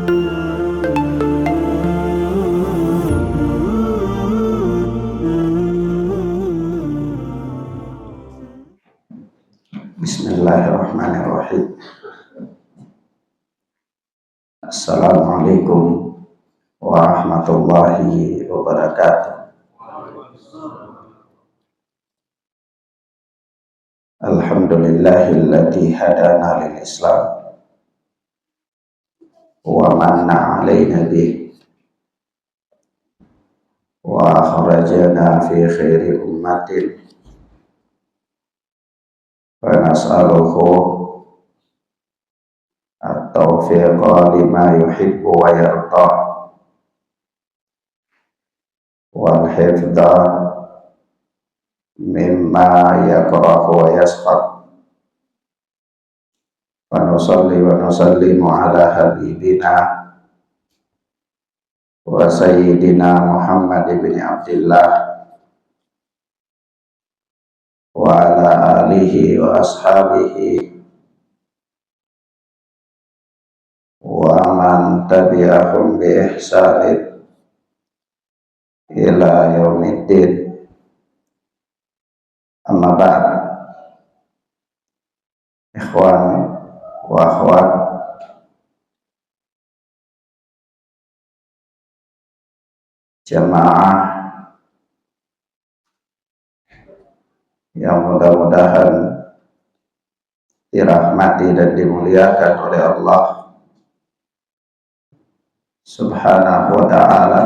Bismillahirrahmanirrahim. Assalamualaikum warahmatullahi wabarakatuh. Alhamdulillahilladzi hadana lil Islam wa manna 'alaina bih wa akhrajana fi khairi ummatin wa nas'aluhu at-taufiqa lima yuhibbu wa yarda wal hifdha mimma yakrahu wa yasqat. Wa nusalli wa nusallimu ala habibina wa sayyidina Muhammad ibn Abdillah wa ala alihi wa ashabihi wa man tabi'ahum bi ihsanin ila yaumiddin. Amma ba'd. Ikhwan wa akhwat, jamaah yang mudah-mudahan dirahmati dan dimuliakan oleh Allah Subhanahu wa ta'ala.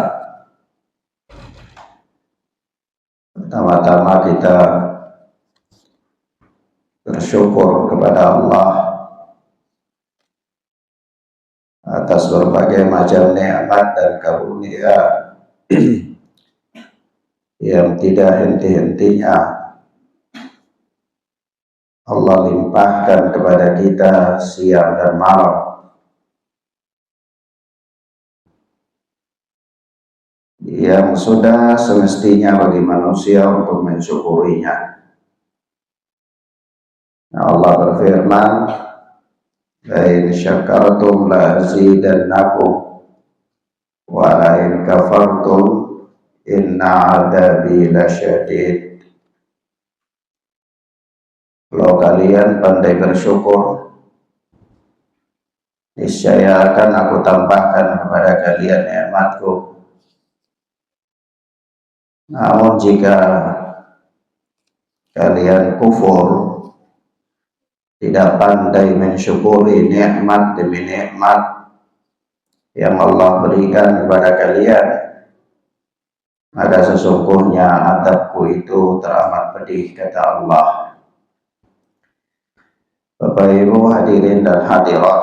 Pertama-tama kita bersyukur kepada Allah atas berbagai macam nikmat dan karunia yang tidak henti-hentinya Allah limpahkan kepada kita siang dan malam, yang sudah semestinya bagi manusia untuk mensyukurinya. Allah berfirman, la in syakartum la azidannakum wa la in kafartum inna adabi lasyadid. Kalau kalian pandai bersyukur, niscaya akan aku tambahkan kepada kalian nikmatku. Namun jika kalian kufur, tidak pandai mensyukuri nikmat demi nikmat yang Allah berikan kepada kalian, maka sesungguhnya adabku itu teramat pedih, kata Allah. Bapak Ibu hadirin dan hadirat,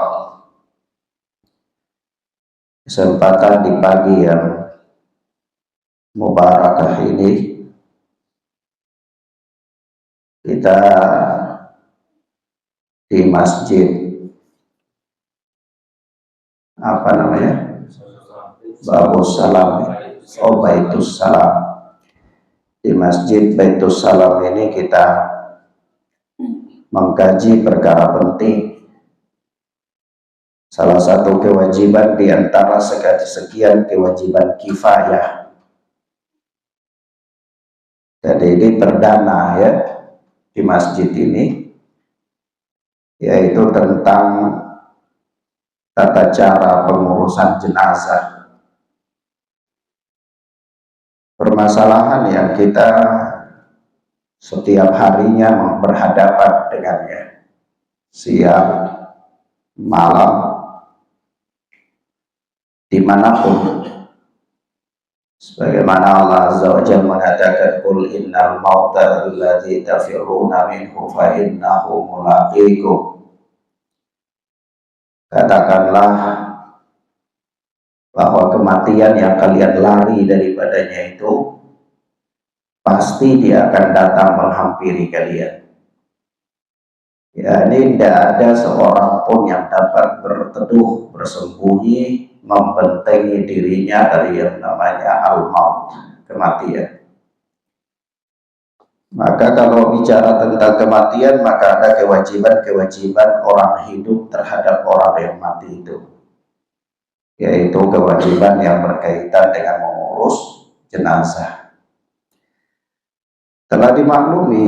kesempatan di pagi yang mubarakah ini kita di masjid apa namanya, Babus Salam, Baitus Salam. Di masjid Baitus Salam ini kita mengkaji perkara penting. Salah satu kewajiban di antara sekian kewajiban kifayah. Jadi ini perdana ya di masjid ini, yaitu tentang tata cara pengurusan jenazah. Permasalahan yang kita setiap harinya berhadapan dengannya, siang, malam, dimanapun. Sebagaimana Allah Azza wa Jalla mengatakan, qul innal mauta alladzi tafirruna minhu fa innahu mulaqikum. Katakanlah bahwa kematian yang kalian lari daripadanya itu pasti dia akan datang menghampiri kalian. Ya, ini tidak ada seorang pun yang dapat berteduh, bersembunyi, membentengi dirinya dari yang namanya al-maut, kematian. Maka kalau bicara tentang kematian, maka ada kewajiban-kewajiban orang hidup terhadap orang yang mati itu. yaitu kewajiban yang berkaitan dengan mengurus jenazah. Telah dimaklumi,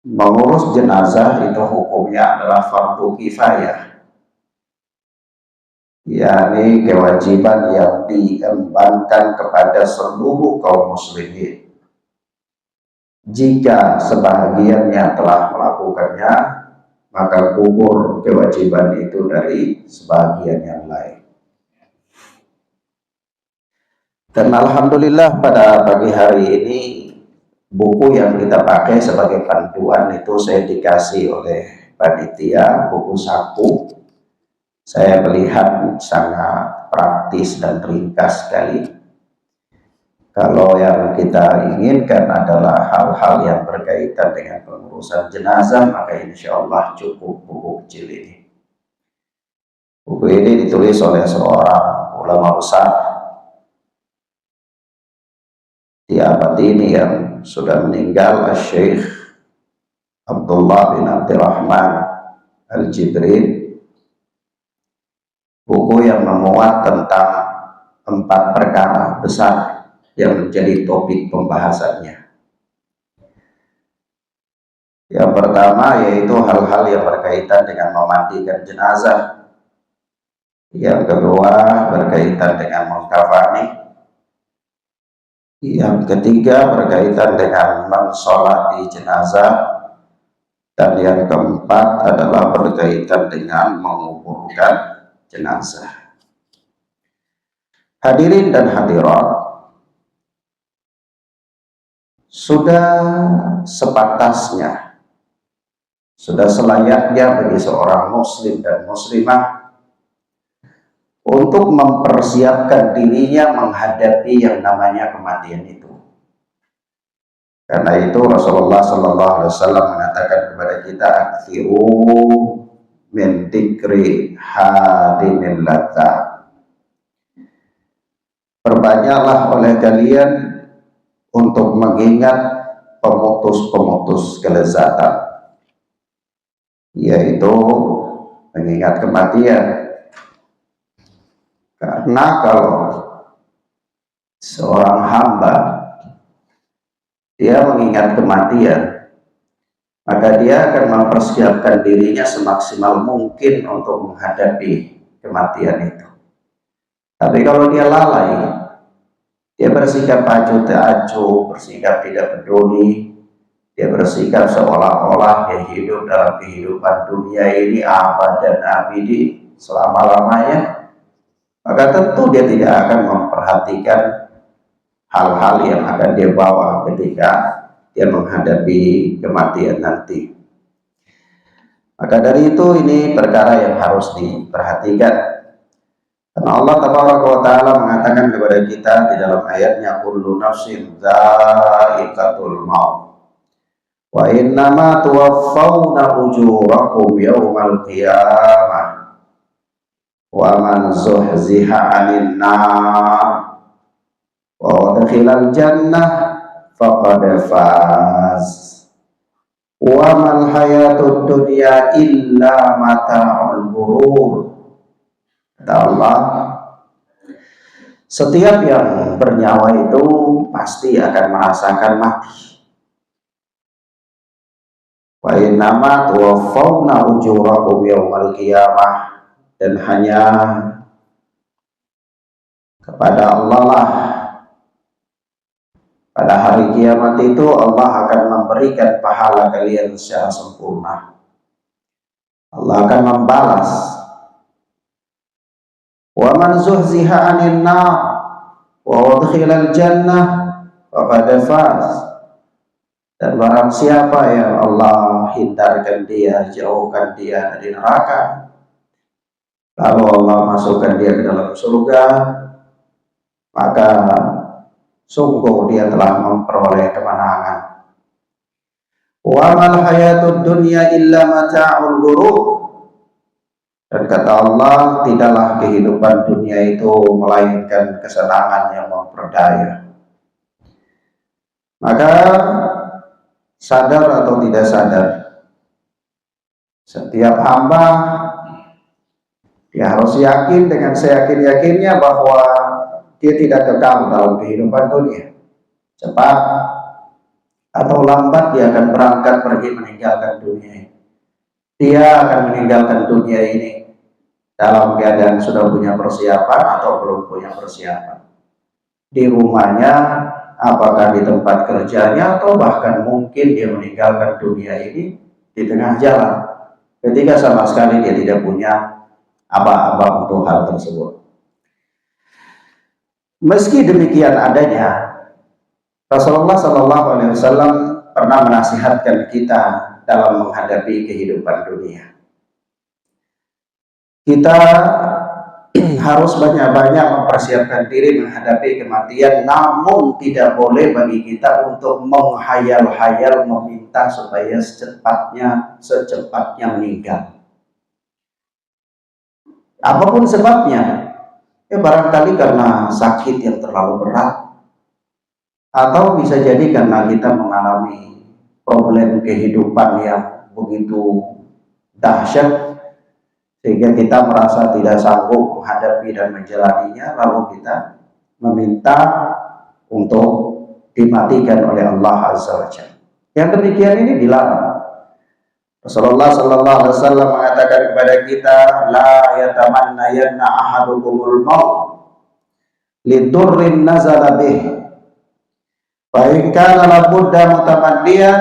mengurus jenazah itu hukumnya adalah fardu kifayah, yakni kewajiban yang diembankan kepada seluruh kaum muslimin. Jika sebahagiannya telah melakukannya, maka gugur kewajiban itu dari sebagian yang lain. Dan alhamdulillah pada pagi hari ini buku yang kita pakai sebagai panduan itu saya dikasih oleh panitia, buku saku. Saya melihat sangat praktis dan ringkas sekali. Kalau yang kita inginkan adalah hal-hal yang berkaitan dengan pengurusan jenazah, maka insya Allah cukup buku kecil ini. Buku ini ditulis oleh seorang ulama besar di abad ini yang sudah meninggal, Syekh Abdullah bin Abdurrahman Al-Jibril. Buku yang memuat tentang 4 perkara besar yang menjadi topik pembahasannya. Yang pertama yaitu hal-hal yang berkaitan dengan memandikan jenazah. Yang kedua berkaitan dengan mengkafani. Yang ketiga berkaitan dengan mensolati jenazah. Dan yang keempat adalah berkaitan dengan menguburkan jenazah. Hadirin dan hadirat, sudah sepantasnya, sudah selayaknya bagi seorang muslim dan muslimah untuk mempersiapkan dirinya menghadapi yang namanya kematian itu. Karena itu Rasulullah SAW mengatakan kepada kita, akthiru min dzikri hadinil ladza. Perbanyaklah oleh kalian untuk mengingat pemutus-pemutus kelezatan, yaitu mengingat kematian. Karena kalau seorang hamba dia mengingat kematian, maka dia akan mempersiapkan dirinya semaksimal mungkin untuk menghadapi kematian itu. Tapi kalau dia lalai, dia bersikap acuh tak acuh, bersikap tidak peduli, dia bersikap seolah-olah dia hidup dalam kehidupan dunia ini abad dan abidi selama-lamanya, maka tentu dia tidak akan memperhatikan hal-hal yang akan dia bawa ketika dia menghadapi kematian nanti. Maka dari itu ini perkara yang harus diperhatikan. Karena Allah Tabaraka wa Ta'ala mengatakan kepada kita di dalam ayatnya, kullu nafsin dha'iqatul maut wa innama tuwaffawna ujurakum yawmal qiyamah wa man zuhziha 'anil nar wa udkhilal jannah faqad faz wa mal hayatud dunya illa mata'ul ghurur. Kata Allah, setiap yang bernyawa itu pasti akan merasakan mati. Wa innama tuwaffawna ujurakum yawmal qiyamah, dan hanya kepada Allah lah pada hari kiamat itu Allah akan memberikan pahala kalian secara sempurna. Allah akan membalas. Wa man zuhziha 'anil nar wa udkhilal jannah faqad faz. Dan barang siapa yang Allah hindarkan dia, jauhkan dia dari neraka, lalu Allah masukkan dia ke dalam surga, maka sungguh dia telah memperoleh kemenangan. Wa mal hayatud dunya illa mata'ul ghurur. Dan kata Allah, tidaklah kehidupan dunia itu melainkan kesenangan yang memperdaya. Maka sadar atau tidak sadar, setiap hamba Dia harus yakin dengan seyakin-yakinnya bahwa dia tidak kekal dalam kehidupan dunia. Cepat atau lambat dia akan berangkat pergi meninggalkan dunia ini. Dia akan meninggalkan dunia ini dalam keadaan sudah punya persiapan atau belum punya persiapan. Di rumahnya, apakah di tempat kerjanya, atau bahkan mungkin dia meninggalkan dunia ini di tengah jalan, ketika sama sekali dia tidak punya apa-apa untuk hal tersebut. Meski demikian adanya, Rasulullah SAW pernah menasihatkan kita dalam menghadapi kehidupan dunia. Kita harus banyak-banyak mempersiapkan diri menghadapi kematian, namun tidak boleh bagi kita untuk menghayal-hayal meminta supaya secepatnya meninggal. Apapun sebabnya, ya barangkali karena sakit yang terlalu berat, atau bisa jadi karena kita mengalami problem kehidupan yang begitu dahsyat sehingga kita merasa tidak sanggup menghadapi dan menjalaninya, lalu kita meminta untuk dimatikan oleh Allah Azza wa Jalla. Yang demikian ini dilarang. Rasulullah sallallahu alaihi wasallam mengatakan kepada kita, la yatamannayanna ahadukumul maut lidurrin nazala bih, fa in kana labudda mutamanniyan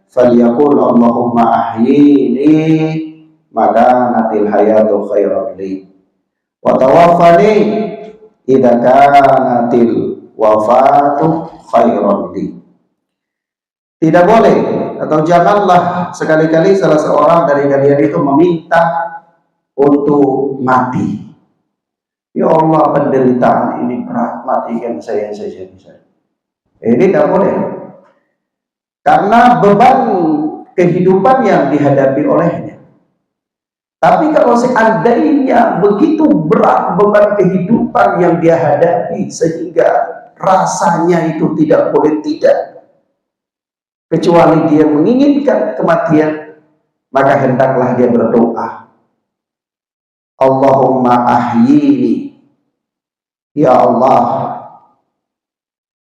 falyaqul Allahumma ahyini maka natil hayatu khairan li wa tawaffani idza kanatil wafatu khairan li. Tidak boleh atau janganlah sekali-kali salah seorang dari kalian itu meminta untuk mati. Ya Allah, penderitaan ini berat, matikan saya saja. Ini tidak boleh, karena beban kehidupan yang dihadapi olehnya. Tapi kalau seandainya begitu berat beban kehidupan yang dia hadapi sehingga rasanya itu tidak boleh tidak, kecuali dia menginginkan kematian, maka hendaklah dia berdoa, Allahumma ahyini, ya Allah,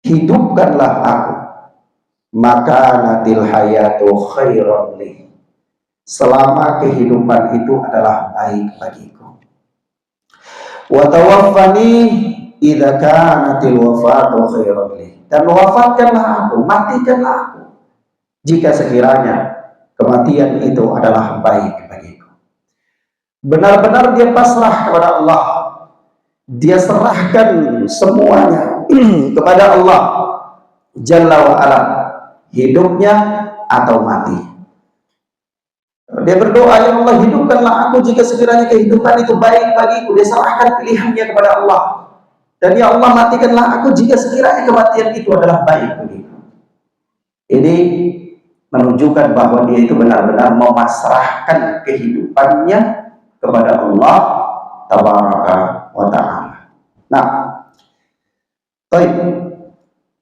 hidupkanlah aku, maka natil hayatu khairan li, selama kehidupan itu adalah baik bagiku. Wa tawaffani idza kanatil wafatu khairan li, dan wafatkanlah aku, matikanlah aku jika sekiranya kematian itu adalah baik bagiku. Benar-benar dia pasrah kepada Allah, dia serahkan semuanya kepada Allah Jalla wa ala, hidupnya atau mati. Dia berdoa, ya Allah, hidupkanlah aku jika sekiranya kehidupan itu baik bagiku. Dia serahkan pilihannya kepada Allah. Dan ya Allah, matikanlah aku jika sekiranya kematian itu adalah baik bagiku. Ini menunjukkan bahwa dia itu benar-benar memasrahkan kehidupannya kepada Allah Tabaraka wa Ta'ala. Nah, baik.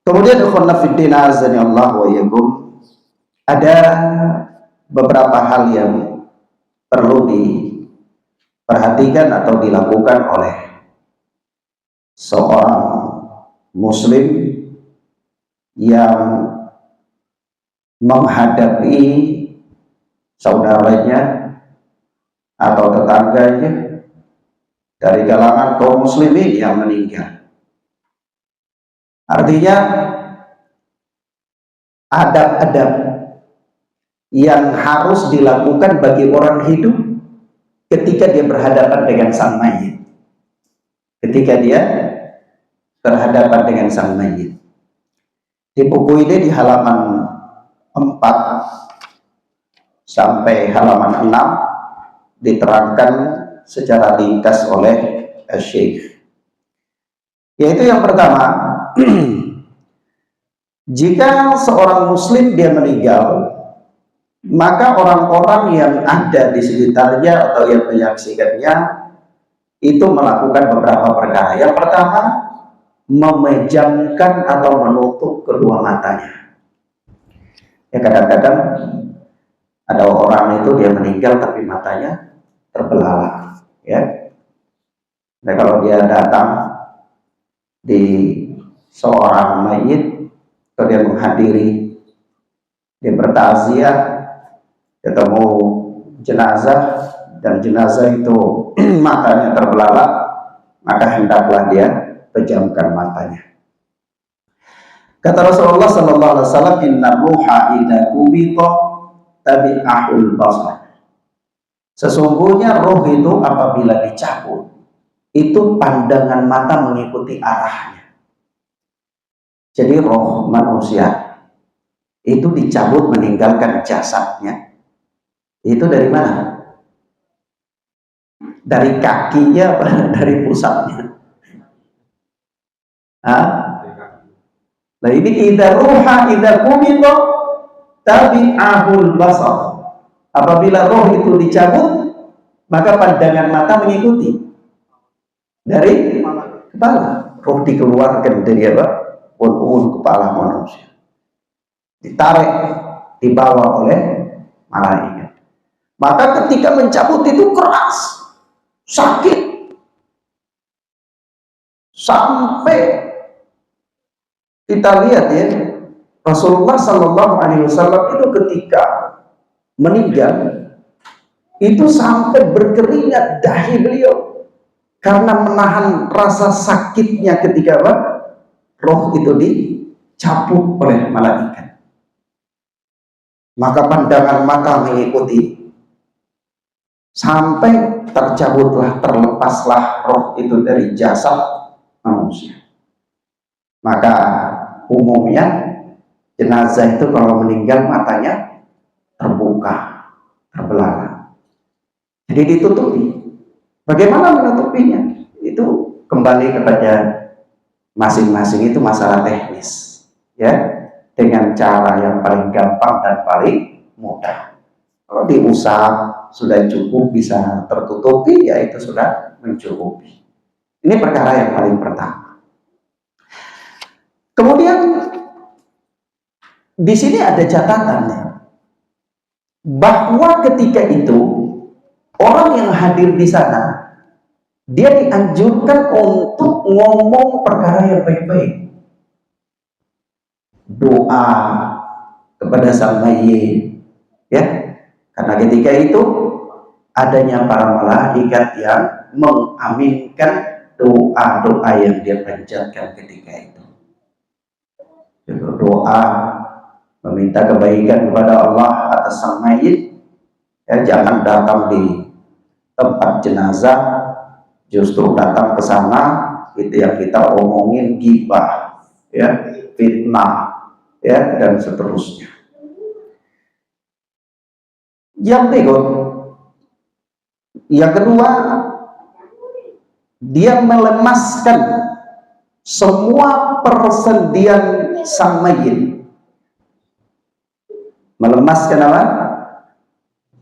Kemudian ikhwan fiddin azani Allah wa iyyakum, ada beberapa hal yang perlu diperhatikan atau dilakukan oleh seorang muslim yang menghadapi saudaranya atau tetangganya dari kalangan kaum muslimin yang meninggal. Artinya adab-adab yang harus dilakukan bagi orang hidup ketika dia berhadapan dengan sang mayit. Ketika dia berhadapan dengan sang mayit. Di buku ini di halaman 4 sampai halaman 6 diterangkan secara ringkas oleh Syekh. Yaitu yang pertama, jika seorang muslim dia meninggal, maka orang-orang yang ada di sekitarnya atau yang menyaksikannya itu melakukan beberapa perkara. Yang pertama, memejamkan atau menutup kedua matanya. Ya, kadang-kadang ada orang itu dia meninggal tapi matanya terbelalak, ya. Nah, kalau dia datang di seorang mayit, atau dia menghadiri, dia bertakziah, ketemu jenazah, dan jenazah itu matanya terbelalak, maka hendaklah dia pejamkan matanya. Kata Rasulullah sallallahu alaihi wasallam, "Inna ruha idza qubita tabi'ahul basar." Sesungguhnya roh itu apabila dicabut, itu pandangan mata mengikuti arahnya. Jadi roh manusia itu dicabut meninggalkan jasadnya. Itu dari mana? Dari kakinya apa dari pusatnya? Hah? Nah ini idza ruha idza qubita tabi'ahul basar. Apabila roh itu dicabut, maka pandangan mata mengikuti dari kepala. Roh dikeluarkan dari apa? Ulun kepala manusia, ditarik, dibawa oleh malaikat. Maka ketika mencabut itu keras, sakit, sampai kita lihat ya, Rasulullah Sallallahu Alaihi Wasallam itu ketika meninggal itu sampai berkeringat dahi beliau karena menahan rasa sakitnya ketika apa? Roh itu dicabut oleh malaikat. Maka pandangan mata mengikuti sampai tercabutlah, terlepaslah roh itu dari jasad manusia. Maka umumnya jenazah itu kalau meninggal matanya terbuka, terbelalak. Jadi ditutupi. Bagaimana menutupinya? Itu kembali kepada masing-masing, itu masalah teknis, ya, dengan cara yang paling gampang dan paling mudah. Kalau diusap sudah cukup bisa tertutupi, ya itu sudah mencukupi. Ini perkara yang paling pertama. Kemudian di sini ada catatannya bahwa ketika itu orang yang hadir di sana dia dianjurkan untuk ngomong perkara yang baik-baik, doa kepada sang mayit, ya, karena ketika itu adanya para malaikat yang mengaminkan doa-doa yang dia panjatkan ketika itu. Doa meminta kebaikan kepada Allah atas sang mayit, ya, jangan datang di tempat jenazah, justru datang ke sana itu yang kita omongin gibah, ya, fitnah, ya, dan seterusnya. Yang berikut, yang kedua, dia melemaskan semua persendian sang mayit. Melemaskan apa?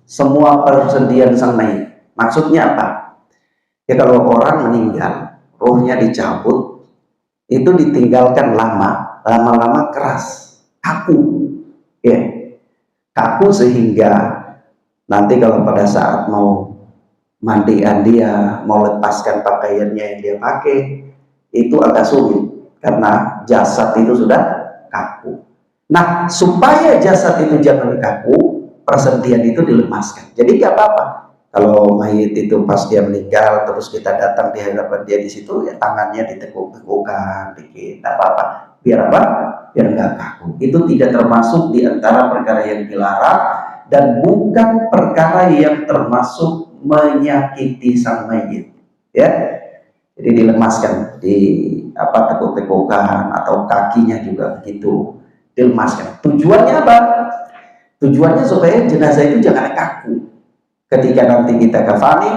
Semua persendian sang mayit. Maksudnya apa? Ya kalau orang meninggal, rohnya dicabut, itu ditinggalkan lama-lama keras, kaku, ya, kaku sehingga nanti kalau pada saat mau mandian dia, mau lepaskan pakaiannya yang dia pakai, itu agak sulit karena jasad itu sudah kaku. Nah, supaya jasad itu jangan kaku, persendian itu dilemaskan. Jadi nggak apa-apa. Kalau mayit itu pas dia meninggal, terus kita datang di hadapan dia di situ, ya tangannya ditekuk-tekukan dikit, nggak apa-apa. Biar apa? Biar nggak kaku. Itu tidak termasuk di antara perkara yang dilarang dan bukan perkara yang termasuk menyakiti sang mayit. Ya, jadi dilemaskan, di apa, tekuk-tekukan atau kakinya juga begitu, dilemaskan. Tujuannya apa? Tujuannya supaya jenazah itu jangan kaku. Ketika nanti kita kafani,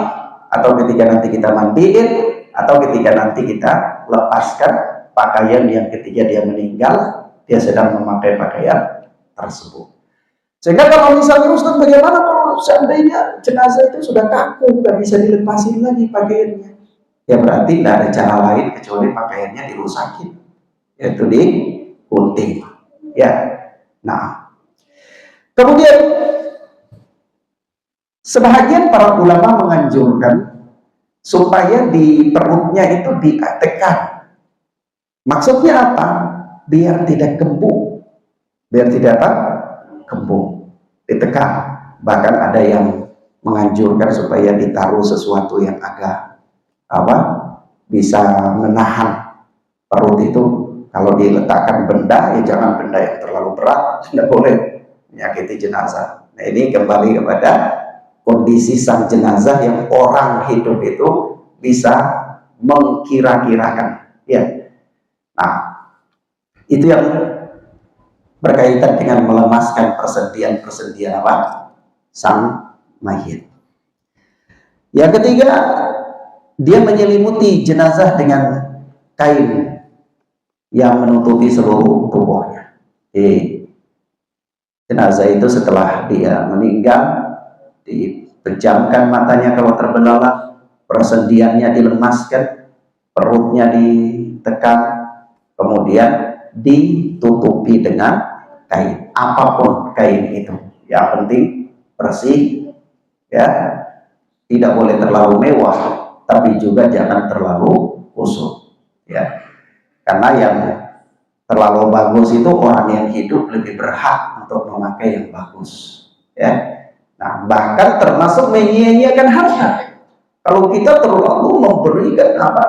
atau ketika nanti kita mandiin, atau ketika nanti kita lepaskan pakaian yang ketika dia meninggal, dia sedang memakai pakaian tersebut. Sehingga kalau misalnya Ustaz, bagaimana kalau seandainya jenazah itu sudah kaku, nggak bisa dilepasin lagi pakaiannya? Ya berarti tidak ada cara lain kecuali pakaiannya dirusakin, yaitu digunting. Ya, nah, kemudian sebahagian para ulama menganjurkan supaya di perutnya itu ditekan. Maksudnya apa? Biar tidak kembung, biar tidak apa? Kembung, ditekan. Bahkan ada yang menganjurkan supaya ditaruh sesuatu yang agak apa? Bisa menahan perut itu. Kalau diletakkan benda, ya jangan benda yang terlalu berat, tidak boleh menyakiti jenazah. Nah, ini kembali kepada kondisi sang jenazah yang orang hidup itu bisa mengkira-kirakan, ya. Nah, itu yang berkaitan dengan melemaskan persediaan apa? Sang mayit. Yang ketiga, dia menyelimuti jenazah dengan kain yang menutupi seluruh tubuhnya. Jadi jenazah itu setelah dia meninggal, dipejamkan matanya kalau terbelalak, persediaannya dilemaskan, perutnya ditekan, kemudian ditutupi dengan kain, apapun kain itu. Yang penting bersih, ya, tidak boleh terlalu mewah, tapi juga jangan terlalu kusut, ya. Karena yang terlalu bagus itu orang yang hidup lebih berhak untuk memakai yang bagus, ya. Nah, bahkan termasuk menyia-nyiakan harta. Kalau kita terlalu memberikan apa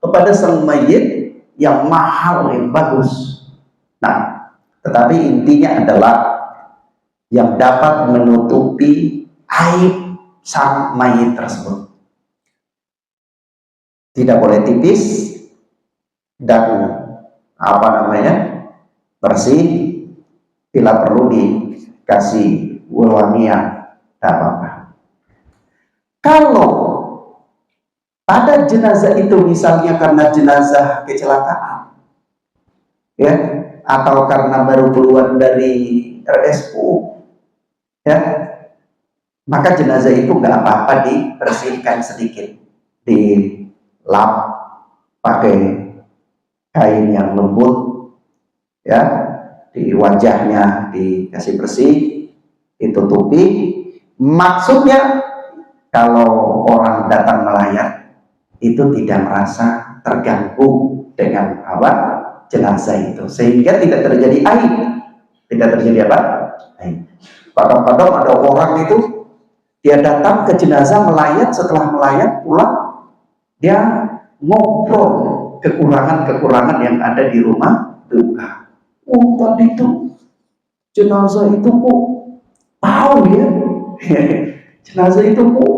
kepada sang mayit yang mahal, yang bagus. Nah, tetapi intinya adalah yang dapat menutupi aib sang mayit tersebut. Tidak boleh tipis dan apa namanya, bersih, bila perlu dikasih wewangian, tidak apa-apa. Kalau pada jenazah itu misalnya karena jenazah kecelakaan, ya, atau karena baru keluar dari RSU, ya, maka jenazah itu nggak apa-apa dibersihkan sedikit, dilap pakai kain yang lembut, ya, di wajahnya dikasih bersih, ditutupi. Maksudnya kalau orang datang melayat itu tidak merasa terganggu dengan apa jenazah itu, sehingga tidak terjadi aib, tidak terjadi apa aib. Kadang-kadang ada orang itu dia datang ke jenazah melayat, setelah melayat pulang dia ngobrol kekurangan-kekurangan yang ada di rumah duka. Oh, tadi itu jenazah itu kok tahu ya, jenazah itu kok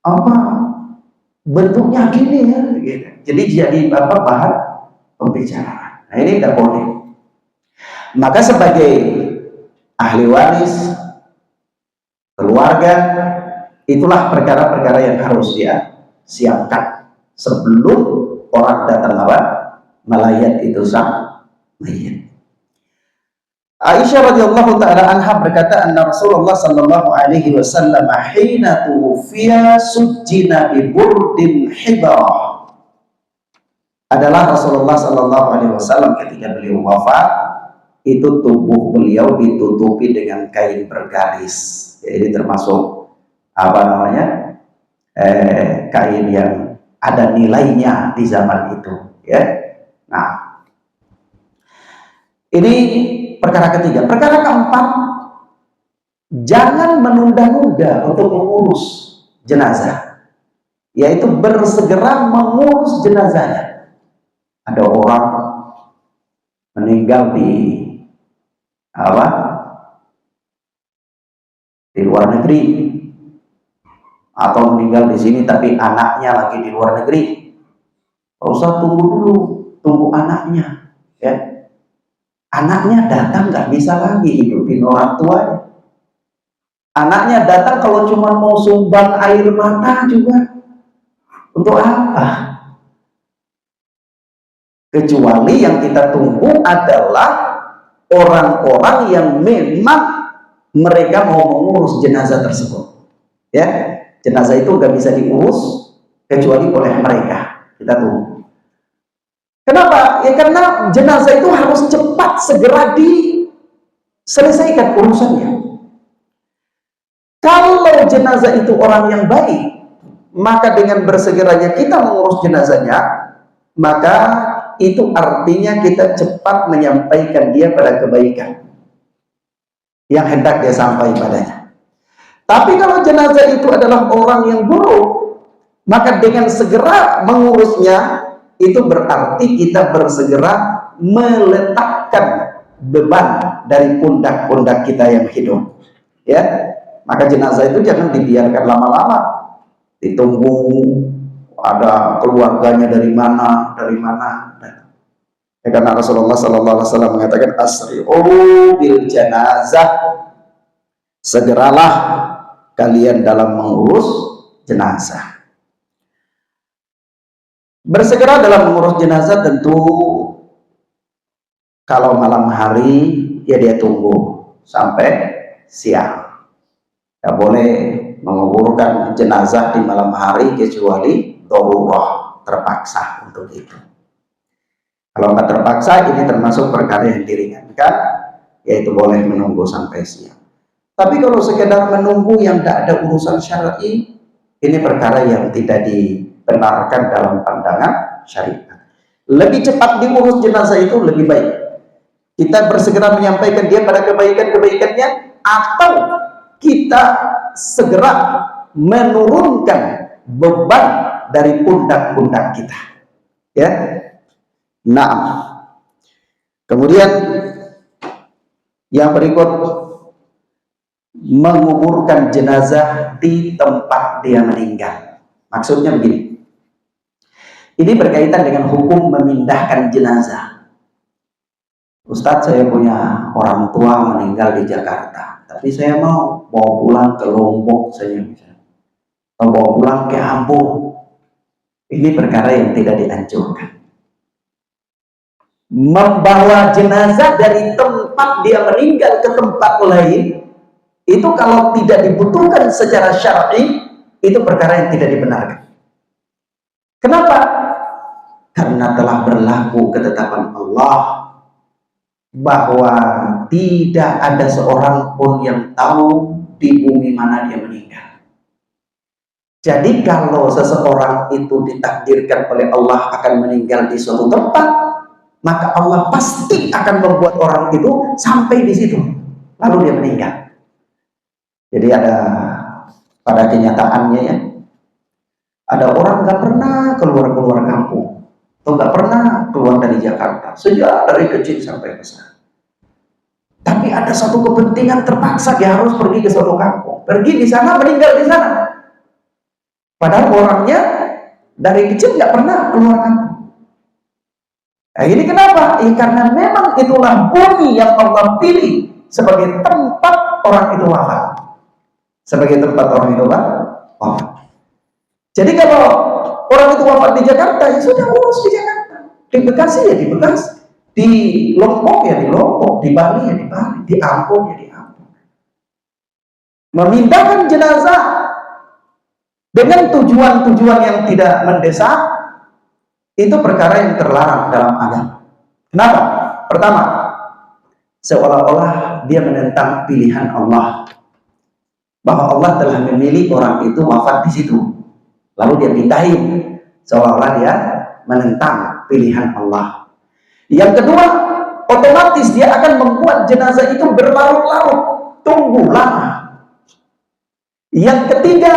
apa bentuknya gini ya, gitu. Jadi jadi apa bahan pembicaraan. Nah, ini tidak boleh. Maka sebagai ahli waris, keluarga, itulah perkara-perkara yang harus dia siapkan sebelum orang datang apa melayat itu sang mayit. Aisyah radhiyallahu taala anha berkata, anna Rasulullah sallallahu alaihi wasallam hina tufiya sujjina bi burdin hibarah. Adalah Rasulullah sallallahu alaihi wasallam ketika beliau wafat, itu tubuh beliau ditutupi dengan kain bergaris. Jadi termasuk apa namanya? Kain yang ada nilainya di zaman itu, ya. Nah, ini perkara ketiga. Perkara keempat, jangan menunda-nunda untuk mengurus jenazah, yaitu bersegera mengurus jenazahnya. Ada orang meninggal di apa? Di luar negeri, atau meninggal di sini tapi anaknya lagi di luar negeri. Gak usah tunggu dulu, tunggu anaknya, ya. Anaknya datang nggak bisa lagi hidupin orang tuanya. Anaknya datang kalau cuma mau sumbang air mata juga, untuk apa? Kecuali yang kita tunggu adalah orang-orang yang memang mereka mau mengurus jenazah tersebut, ya. Jenazah itu nggak bisa diurus kecuali oleh mereka. Kita tunggu. Kenapa? Ya karena jenazah itu harus cepat segera diselesaikan urusannya. Kalau jenazah itu orang yang baik, maka dengan bersegeranya kita mengurus jenazahnya, maka itu artinya kita cepat menyampaikan dia pada kebaikan yang hendak dia sampai padanya. Tapi kalau jenazah itu adalah orang yang buruk, maka dengan segera mengurusnya, itu berarti kita bersegera meletakkan beban dari pundak-pundak kita yang hidup. Ya, maka jenazah itu jangan dibiarkan lama-lama, ditunggu ada keluarganya dari mana. Ya, karena Rasulullah SAW mengatakan asri'u bil janazah, segeralah kalian dalam mengurus jenazah. Bersegera dalam mengurus jenazah tentu kalau malam hari ya dia tunggu sampai siang. Tidak boleh menguburkan jenazah di malam hari kecuali darurah, terpaksa untuk itu. Kalau nggak terpaksa, ini termasuk perkara yang diringankan, yaitu boleh menunggu sampai siang. Tapi kalau sekedar menunggu yang tidak ada urusan syar'i, ini perkara yang tidak dibenarkan dalam pandangan syariat. Lebih cepat diurus jenazah itu lebih baik. Kita bersegera menyampaikan dia pada kebaikan-kebaikannya, atau kita segera menurunkan beban dari pundak-pundak kita. Ya. Nah, kemudian yang berikut, menguburkan jenazah di tempat dia meninggal. Maksudnya begini, ini berkaitan dengan hukum memindahkan jenazah. Ustadz, saya punya orang tua meninggal di Jakarta, tapi saya mau bawa pulang ke Lombok saja misalnya, atau bawa pulang ke Ambon. Ini perkara yang tidak dianjurkan. Membawa jenazah dari tempat dia meninggal ke tempat lain, itu kalau tidak dibutuhkan secara syar'i, itu perkara yang tidak dibenarkan. Kenapa? Karena telah berlaku ketetapan Allah bahwa tidak ada seorang pun yang tahu di bumi mana dia meninggal. Jadi kalau seseorang itu ditakdirkan oleh Allah akan meninggal di suatu tempat, maka Allah pasti akan membuat orang itu sampai di situ, lalu dia meninggal. Jadi ada pada kenyataannya ya, ada orang nggak pernah keluar kampung, atau nggak pernah keluar dari Jakarta sejak dari kecil sampai besar. Tapi ada satu kepentingan terpaksa dia harus pergi ke suatu kampung, pergi di sana, meninggal di sana. Padahal orangnya dari kecil nggak pernah keluar kampung. Nah, ini kenapa? Karena memang itulah bumi yang Allah pilih sebagai tempat orang itu wafat. Sebagai tempat orang itu wafat. Jadi kalau orang itu wafat di Jakarta, ya sudah urus di Jakarta. Di Bekasi ya di Bekasi. Di Lombok ya di Lombok. Di Bali ya di Bali. Di Ambon ya di Ambon. Memindahkan jenazah dengan tujuan-tujuan yang tidak mendesak, itu perkara yang terlarang dalam agama. Kenapa? Pertama, seolah-olah dia menentang pilihan Allah, bahwa Allah telah memilih orang itu wafat di situ, lalu dia pindahin, seolah-olah dia menentang pilihan Allah. Yang kedua, otomatis dia akan membuat jenazah itu berlarut-larut, tunggu lama. Yang ketiga,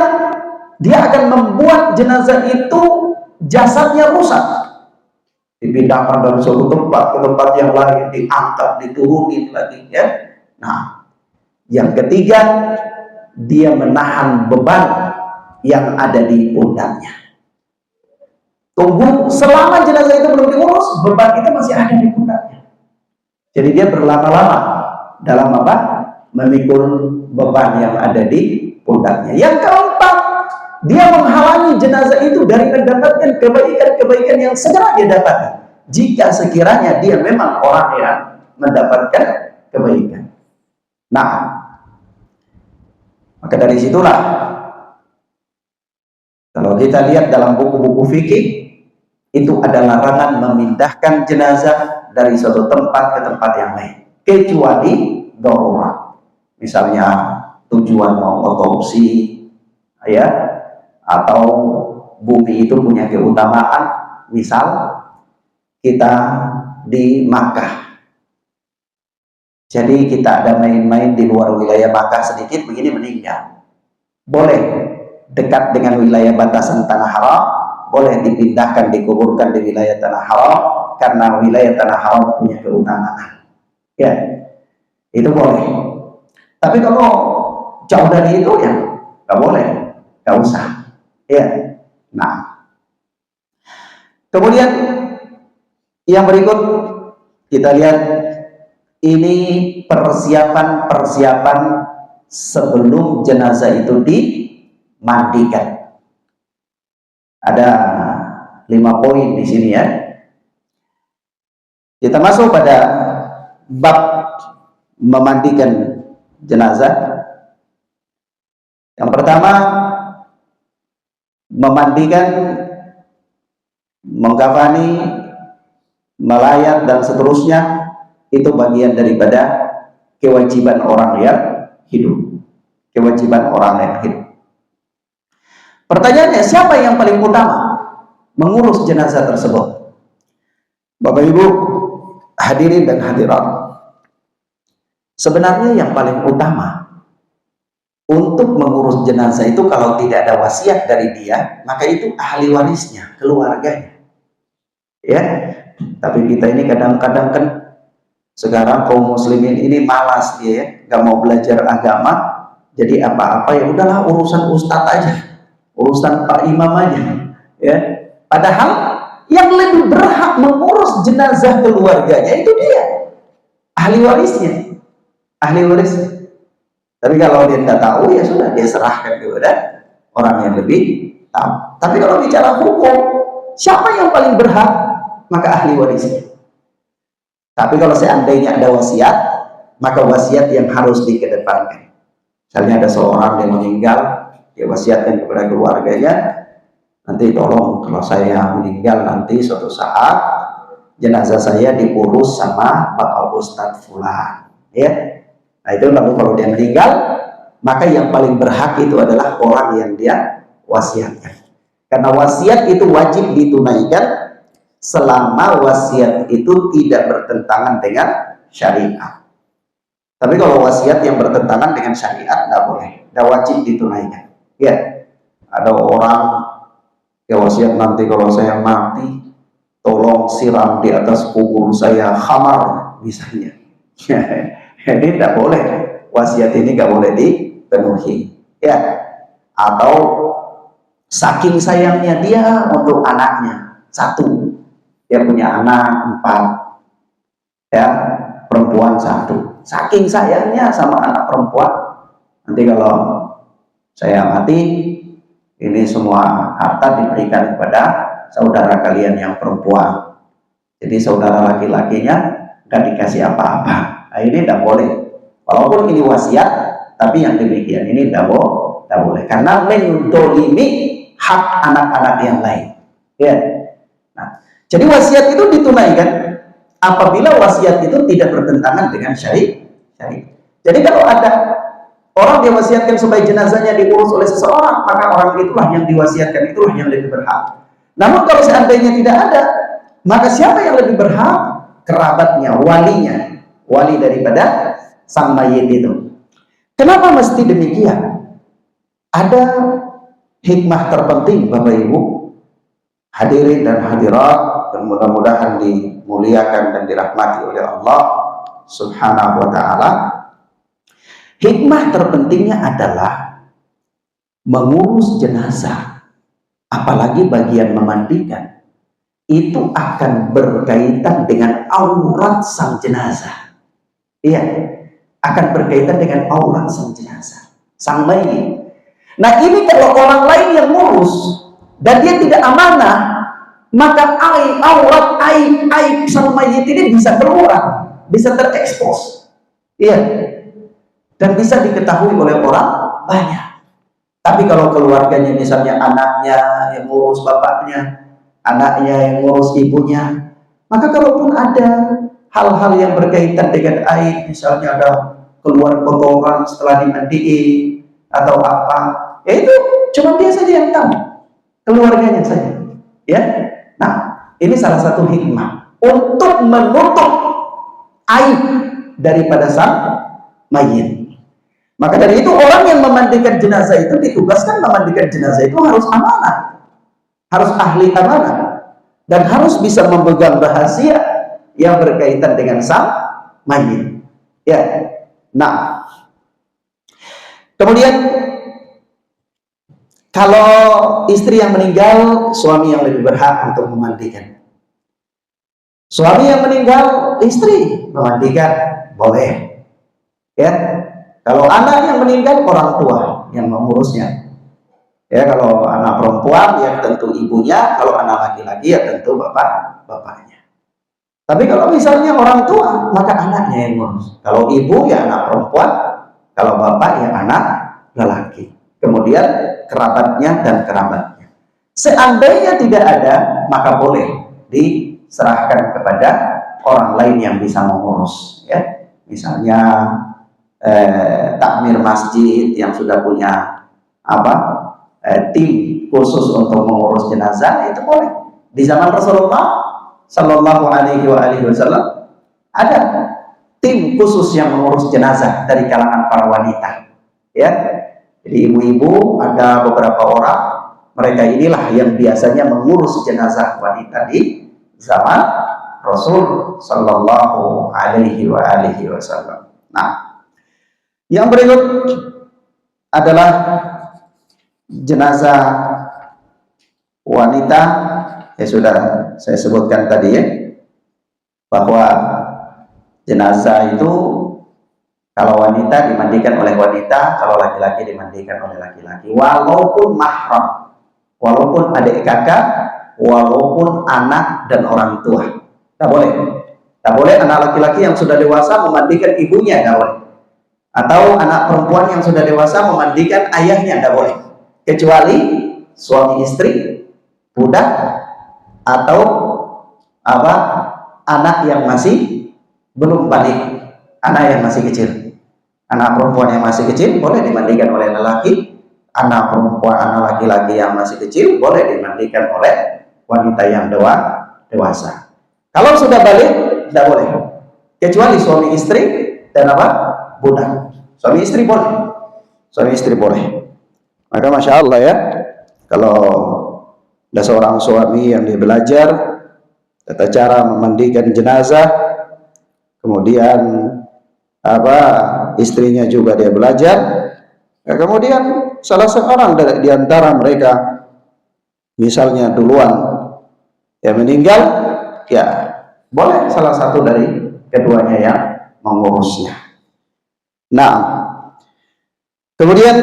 dia akan membuat jenazah itu jasadnya rusak, dipindahkan dari suatu tempat ke tempat yang lain, diangkat, diturunin lagi ya. Nah, yang ketiga, dia menahan beban yang ada di pundaknya. Tunggu selama jenazah itu belum diurus, beban itu masih ada di pundaknya. Jadi dia berlama-lama dalam apa? Memikul beban yang ada di pundaknya. Yang keempat, dia menghalangi jenazah itu dari mendapatkan kebaikan-kebaikan yang segera dia dapatkan, jika sekiranya dia memang orang yang mendapatkan kebaikan. Nah, maka dari situlah kalau kita lihat dalam buku-buku fikih, itu ada larangan memindahkan jenazah dari suatu tempat ke tempat yang lain, kecuali darurat. Misalnya tujuan mau otopsi, ya, atau bumi itu punya keutamaan, misal kita di Makkah, jadi kita ada main-main di luar wilayah Makkah sedikit begini meninggal, boleh dekat dengan wilayah batasan tanah haram, boleh dipindahkan, dikuburkan di wilayah tanah haram, karena wilayah tanah haram punya keutamaan, ya itu boleh. Tapi kalau jauh dari itu ya nggak boleh, nggak usah, ya. Nah, kemudian yang berikut kita lihat, ini persiapan sebelum jenazah itu dimandikan. Ada 5 poin di sini ya. Kita masuk pada bab memandikan jenazah. Yang pertama, memandikan, mengkafani, melayat dan seterusnya, itu bagian daripada kewajiban orang yang hidup. Kewajiban orang yang hidup. Pertanyaannya, siapa yang paling utama mengurus jenazah tersebut? Bapak Ibu hadirin dan hadirat, sebenarnya yang paling utama untuk mengurus jenazah itu, kalau tidak ada wasiat dari dia, maka itu ahli warisnya, keluarganya, ya. Tapi kita ini kadang-kadang kan, sekarang kaum muslimin ini malas dia ya, nggak mau belajar agama, jadi apa-apa ya udahlah urusan ustadz aja, urusan pak imam aja, ya. Padahal yang lebih berhak mengurus jenazah keluarganya itu dia, ahli warisnya, ahli warisnya. Tapi kalau dia tidak tahu, ya sudah, dia serahkan kepada orang yang lebih tahu. Tapi kalau bicara hukum, siapa yang paling berhak? Maka ahli warisnya. Tapi kalau seandainya ada wasiat, maka wasiat yang harus dikedepankan. Misalnya ada seorang yang meninggal, dia wasiatkan kepada keluarganya, nanti tolong kalau saya meninggal nanti suatu saat jenazah saya diurus sama Bapak Ustadz Fulan, ya. Nah itu, lalu kalau dia meninggal, maka yang paling berhak itu adalah orang yang dia wasiatkan. Karena wasiat itu wajib ditunaikan selama wasiat itu tidak bertentangan dengan syariat. Tapi kalau wasiat yang bertentangan dengan syariat, tidak boleh, tidak wajib ditunaikan. Ya, ada orang yang wasiat, nanti kalau saya mati, tolong siram di atas kubur saya khamar, misalnya. Ini tidak boleh, wasiat ini nggak boleh dipenuhi, ya. Atau saking sayangnya dia untuk anaknya, satu, dia punya anak 4, ya, perempuan 1, saking sayangnya sama anak perempuan, nanti kalau saya mati, ini semua harta diberikan kepada saudara kalian yang perempuan, jadi saudara laki-lakinya nggak dikasih apa-apa. Nah, ini tidak boleh, walaupun ini wasiat, tapi yang demikian ini tidak boleh, karena mendolimi hak anak-anak yang lain, ya. Nah, jadi wasiat itu ditunaikan apabila wasiat itu tidak bertentangan dengan syariat. Jadi kalau ada orang diwasiatkan supaya jenazahnya diurus oleh seseorang, maka orang itulah yang diwasiatkan, itulah yang lebih berhak. Namun kalau seandainya tidak ada, maka siapa yang lebih berhak? Kerabatnya, walinya, wali daripada sang mayit itu. Kenapa mesti demikian? Ada hikmah terpenting, Bapak Ibu hadirin dan hadirat yang mudah-mudahan dimuliakan dan dirahmati oleh Allah Subhanahu wa ta'ala. Hikmah terpentingnya adalah mengurus jenazah, apalagi bagian memandikan, itu akan berkaitan dengan aurat sang jenazah. Iya, akan berkaitan dengan aurat sang jenazah, sang mayit. Nah ini kalau orang lain yang ngurus dan dia tidak amanah, maka aurat aib sang mayit ini bisa keluar, bisa terekspos, iya, dan bisa diketahui oleh orang banyak. Tapi kalau keluarganya, misalnya anaknya yang ngurus bapaknya, anaknya yang ngurus ibunya, maka kalaupun ada hal-hal yang berkaitan dengan aib, misalnya ada keluar kotoran setelah dimandiin atau apa, Ya itu cuma dia saja yang tahu, keluarganya saja. Ya, nah ini salah satu hikmah untuk menutup aib daripada sang mayit. Maka dari itu orang yang memandikan jenazah itu ditugaskan memandikan jenazah itu harus amanah, harus ahli amanah, dan harus bisa memegang rahasia yang berkaitan dengan sang mayit. Ya, nah kemudian kalau istri yang meninggal, suami yang lebih berhak untuk memandikan. Suami yang meninggal, istri memandikan, boleh. Ya, kalau anak yang meninggal, orang tua yang mengurusnya. Ya, kalau anak perempuan ya tentu ibunya, kalau anak laki-laki ya tentu bapaknya. Tapi kalau misalnya orang tua, maka anaknya yang ngurus. Kalau ibu ya anak perempuan, kalau bapak ya anak lelaki. Kemudian kerabatnya dan kerabatnya. Seandainya tidak ada, maka boleh diserahkan kepada orang lain yang bisa mengurus. Ya, misalnya takmir masjid yang sudah punya tim khusus untuk mengurus jenazah, itu boleh. Di zaman Rasulullah Shallallahu Alaihi Wasallam ada tim khusus yang mengurus jenazah dari kalangan para wanita. Ya, jadi ibu-ibu ada beberapa orang, mereka inilah yang biasanya mengurus jenazah wanita di zaman Rasul Shallallahu Alaihi Wasallam. Nah, yang berikut adalah jenazah wanita. Ya sudah saya sebutkan tadi ya, bahwa jenazah itu kalau wanita dimandikan oleh wanita, kalau laki-laki dimandikan oleh laki-laki, walaupun mahram, walaupun adik kakak, walaupun anak dan orang tua. Tak boleh. Tak boleh anak laki-laki yang sudah dewasa memandikan ibunya, tak boleh. Atau anak perempuan yang sudah dewasa memandikan ayahnya, tak boleh. Kecuali suami istri, budak, atau anak yang masih belum balik, anak yang masih kecil. Anak perempuan yang masih kecil boleh dimandikan oleh lelaki, anak perempuan, anak laki-laki yang masih kecil boleh dimandikan oleh wanita yang dewasa. Kalau sudah balik, tidak boleh. Kecuali suami istri dan budak. Suami istri boleh. Suami istri boleh. Maka Masya Allah ya, kalau ada seorang suami yang dia belajar tata cara memandikan jenazah, kemudian istrinya juga dia belajar, ya, kemudian salah seorang di antara mereka misalnya duluan ya meninggal, ya boleh salah satu dari keduanya yang mengurusnya. Nah, kemudian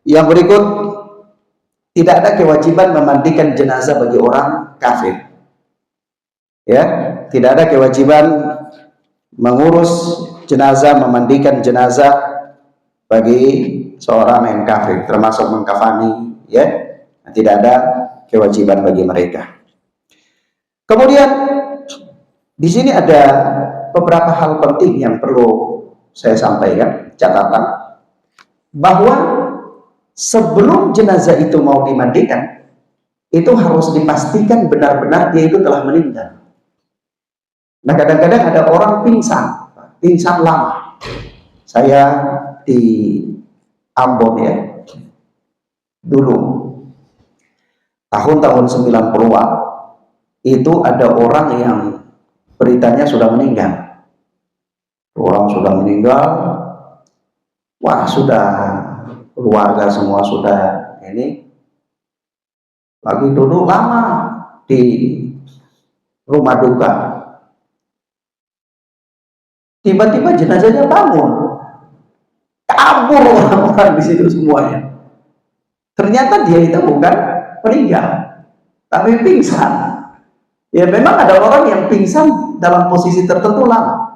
yang berikut, tidak ada kewajiban memandikan jenazah bagi orang kafir. Ya, tidak ada kewajiban mengurus jenazah, memandikan jenazah bagi seorang yang kafir, termasuk mengkafani, ya, tidak ada kewajiban bagi mereka. Kemudian di sini ada beberapa hal penting yang perlu saya sampaikan, catatan, bahwa sebelum jenazah itu mau dimandikan, itu harus dipastikan benar-benar dia itu telah meninggal. Nah, kadang-kadang ada orang pingsan lama. Saya di Ambon ya, dulu tahun-tahun 90-an itu ada orang yang beritanya sudah meninggal. Orang sudah meninggal, wah sudah keluarga semua sudah ini lagi duduk lama di rumah duka. Tiba-tiba jenazahnya bangun, kabur orang-orang di situ semuanya. Ternyata dia itu bukan meninggal, tapi pingsan. Ya memang ada orang yang pingsan dalam posisi tertentu lama.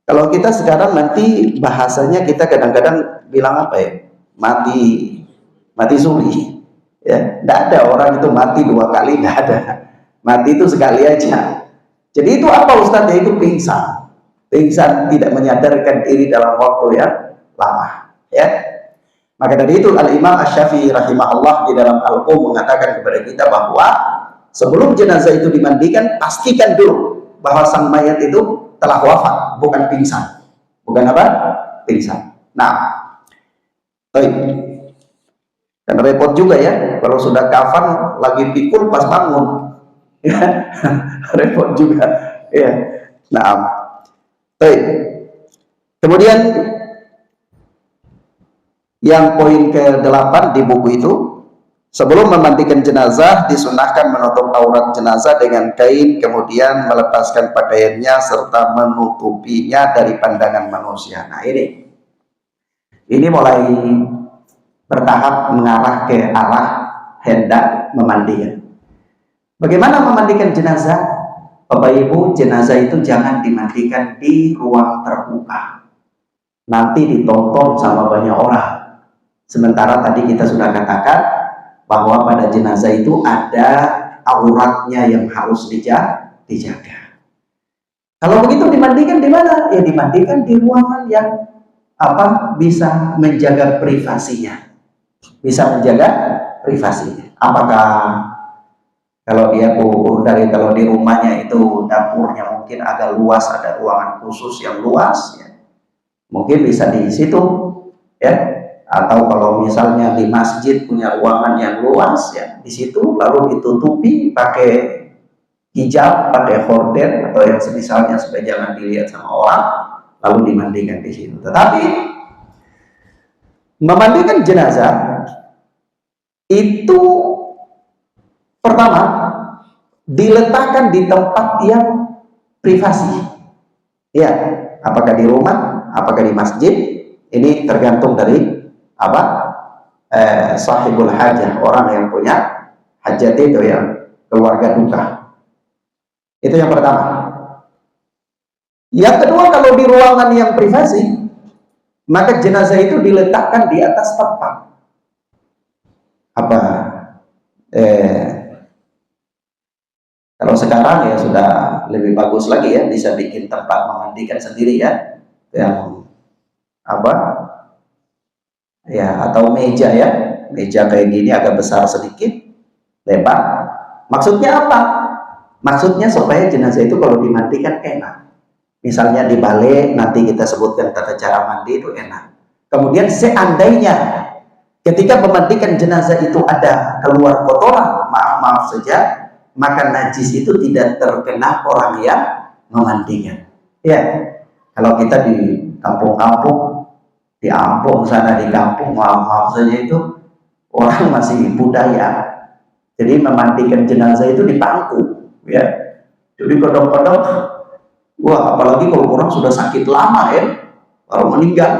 Kalau kita sekarang nanti bahasanya kita kadang-kadang bilang mati suri. Ya, tidak ada orang itu mati 2 kali, tidak ada. Mati itu sekali aja. Jadi itu apa Ustadz? Ya itu pingsan tidak menyadarkan diri dalam waktu yang lama. Ya. Maka dari itu Al-Imam Asy-Syafi'i rahimahullah di dalam Al-Qum mengatakan kepada kita bahwa sebelum jenazah itu dimandikan, pastikan dulu bahwa sang mayat itu telah wafat, bukan pingsan. Bukan apa? Pingsan. Nah, baik. Dan repot juga ya, kalau sudah kafan lagi pikul pas bangun. Repot juga. Ya. Nah, baik. Kemudian yang poin ke-8 di buku itu, sebelum memandikan jenazah disunahkan menutup aurat jenazah dengan kain, kemudian melepaskan pakaiannya serta menutupinya dari pandangan manusia. Nah, ini mulai bertahap mengarah ke arah hendak memandikan. Bagaimana memandikan jenazah? Bapak Ibu, jenazah itu jangan dimandikan di ruang terbuka. Nanti ditonton sama banyak orang. Sementara tadi kita sudah katakan bahwa pada jenazah itu ada auratnya yang harus dijaga. Kalau begitu dimandikan di mana? Ya dimandikan di ruangan yang bisa menjaga privasinya. Bisa menjaga privasinya. Apakah kalau dia kalau di rumahnya itu dapurnya mungkin agak luas, ada ruangan khusus yang luas, ya, mungkin bisa di situ, ya. Atau kalau misalnya di masjid punya ruangan yang luas, ya di situ lalu ditutupi pakai hijab, pakai horden atau yang semisalnya supaya jangan dilihat sama orang, lalu dimandikan di situ. Tetapi memandikan jenazah itu pertama diletakkan di tempat yang privasi. Ya, apakah di rumah, apakah di masjid, ini tergantung dari sahibul hajah, orang yang punya hajat itu, yang keluarga duka. Itu yang pertama. Yang kedua, kalau di ruangan yang privasi, maka jenazah itu diletakkan di atas tempat kalau sekarang ya sudah lebih bagus lagi ya, bisa bikin tempat memandikan sendiri ya, yang atau meja ya, meja kayak gini agak besar sedikit, lebar. Maksudnya apa? Maksudnya supaya jenazah itu kalau dimandikan enak. Misalnya di balik nanti kita sebutkan tata cara mandi itu enak. Kemudian seandainya ketika memandikan jenazah itu ada keluar kotoran, maaf saja, maka najis itu tidak terkena orang yang memandikan. Ya, kalau kita di kampung-kampung, di Ampung sana, di kampung, maaf saja itu orang masih budaya. Jadi memandikan jenazah itu di pangku, ya. Jadi kadang-kadang, wah apalagi kalau orang sudah sakit lama ya, baru meninggal,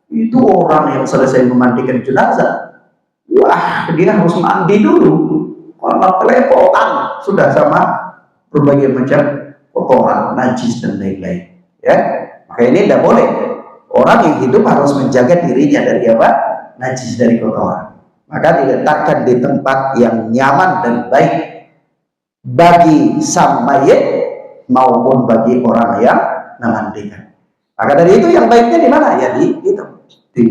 itu orang yang selesai memandikan jenazah, wah dia harus mandi dulu, karena kelepotan sudah sama berbagai macam kotoran, najis dan lain-lain. Ya, maka ini tidak boleh. Orang yang hidup harus menjaga dirinya dari najis, dari kotoran. Maka diletakkan di tempat yang nyaman dan baik bagi sang mayit maupun bagi orang yang memandikan. Maka dari itu yang baiknya di mana? Ya di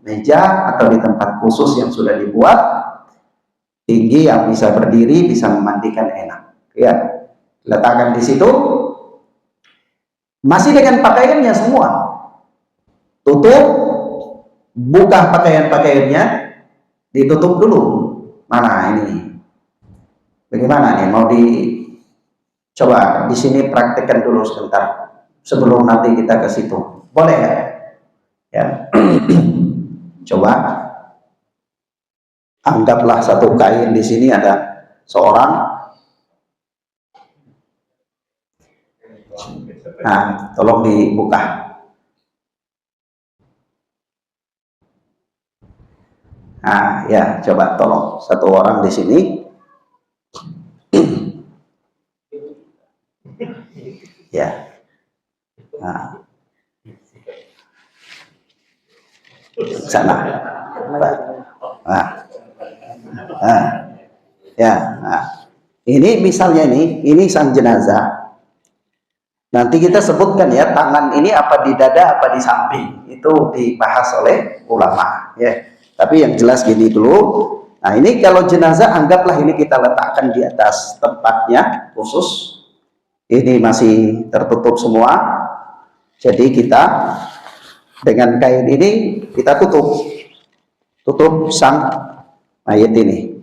meja atau di tempat khusus yang sudah dibuat tinggi, yang bisa berdiri, bisa memandikan enak. Ya, letakkan di situ. Masih dengan pakaiannya semua. Tutup, buka pakaian-pakaiannya, ditutup dulu. Mana ini? Bagaimana nih? Mau coba di sini praktekkan dulu sebentar sebelum nanti kita ke situ. Boleh ya? Ya. Coba anggaplah satu kain, di sini ada seorang. Nah, tolong dibuka. Nah, ya, coba tolong satu orang di sini. Ya. Nah. Sana. Nah. Nah. Ya, nah. Ini misalnya ini sang jenazah. Nanti kita sebutkan ya, tangan ini apa di dada apa di samping, itu dibahas oleh ulama ya. Tapi yang jelas gini dulu. Nah, ini kalau jenazah anggaplah ini kita letakkan di atas tempatnya khusus. Ini masih tertutup semua. Jadi kita dengan kain ini kita tutup sang mayat ini.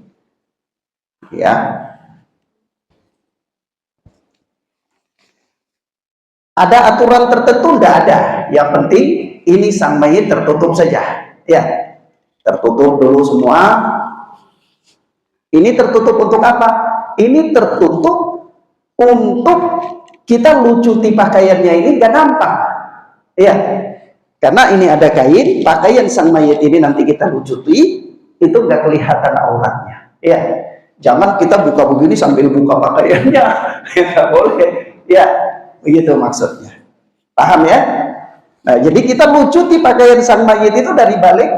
Ya. Ada aturan tertentu? Tidak ada. Yang penting ini sang mayat tertutup saja. Ya, tertutup dulu semua. Ini tertutup untuk apa? Ini tertutup untuk kita lucuti pakaiannya ini nggak nampak. Ya, karena ini ada kain, pakaian sang mayat ini nanti kita lucuti, itu nggak kelihatan auratnya. Ya, jangan kita buka begini sambil buka pakaiannya, nggak boleh. Ya, begitu maksudnya. Paham ya? Nah, jadi kita lucuti pakaian sang mayat itu dari balik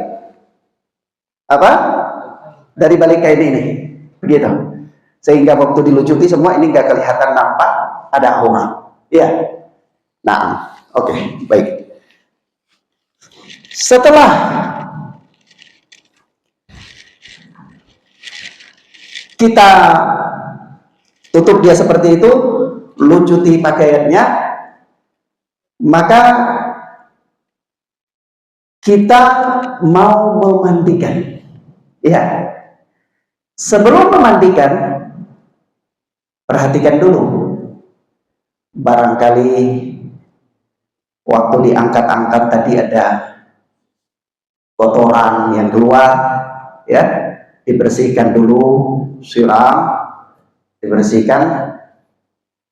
apa? Dari balik kain ini, begitu. Sehingga waktu dilucuti semua ini nggak kelihatan nampak ada aurat. Ya, nah, oke, baik. Setelah kita tutup dia seperti itu, lucuti pakaiannya, maka kita mau memandikan. Ya, sebelum memandikan, perhatikan dulu. Barangkali waktu diangkat-angkat tadi ada kotoran yang keluar, ya, dibersihkan dulu, siram, dibersihkan.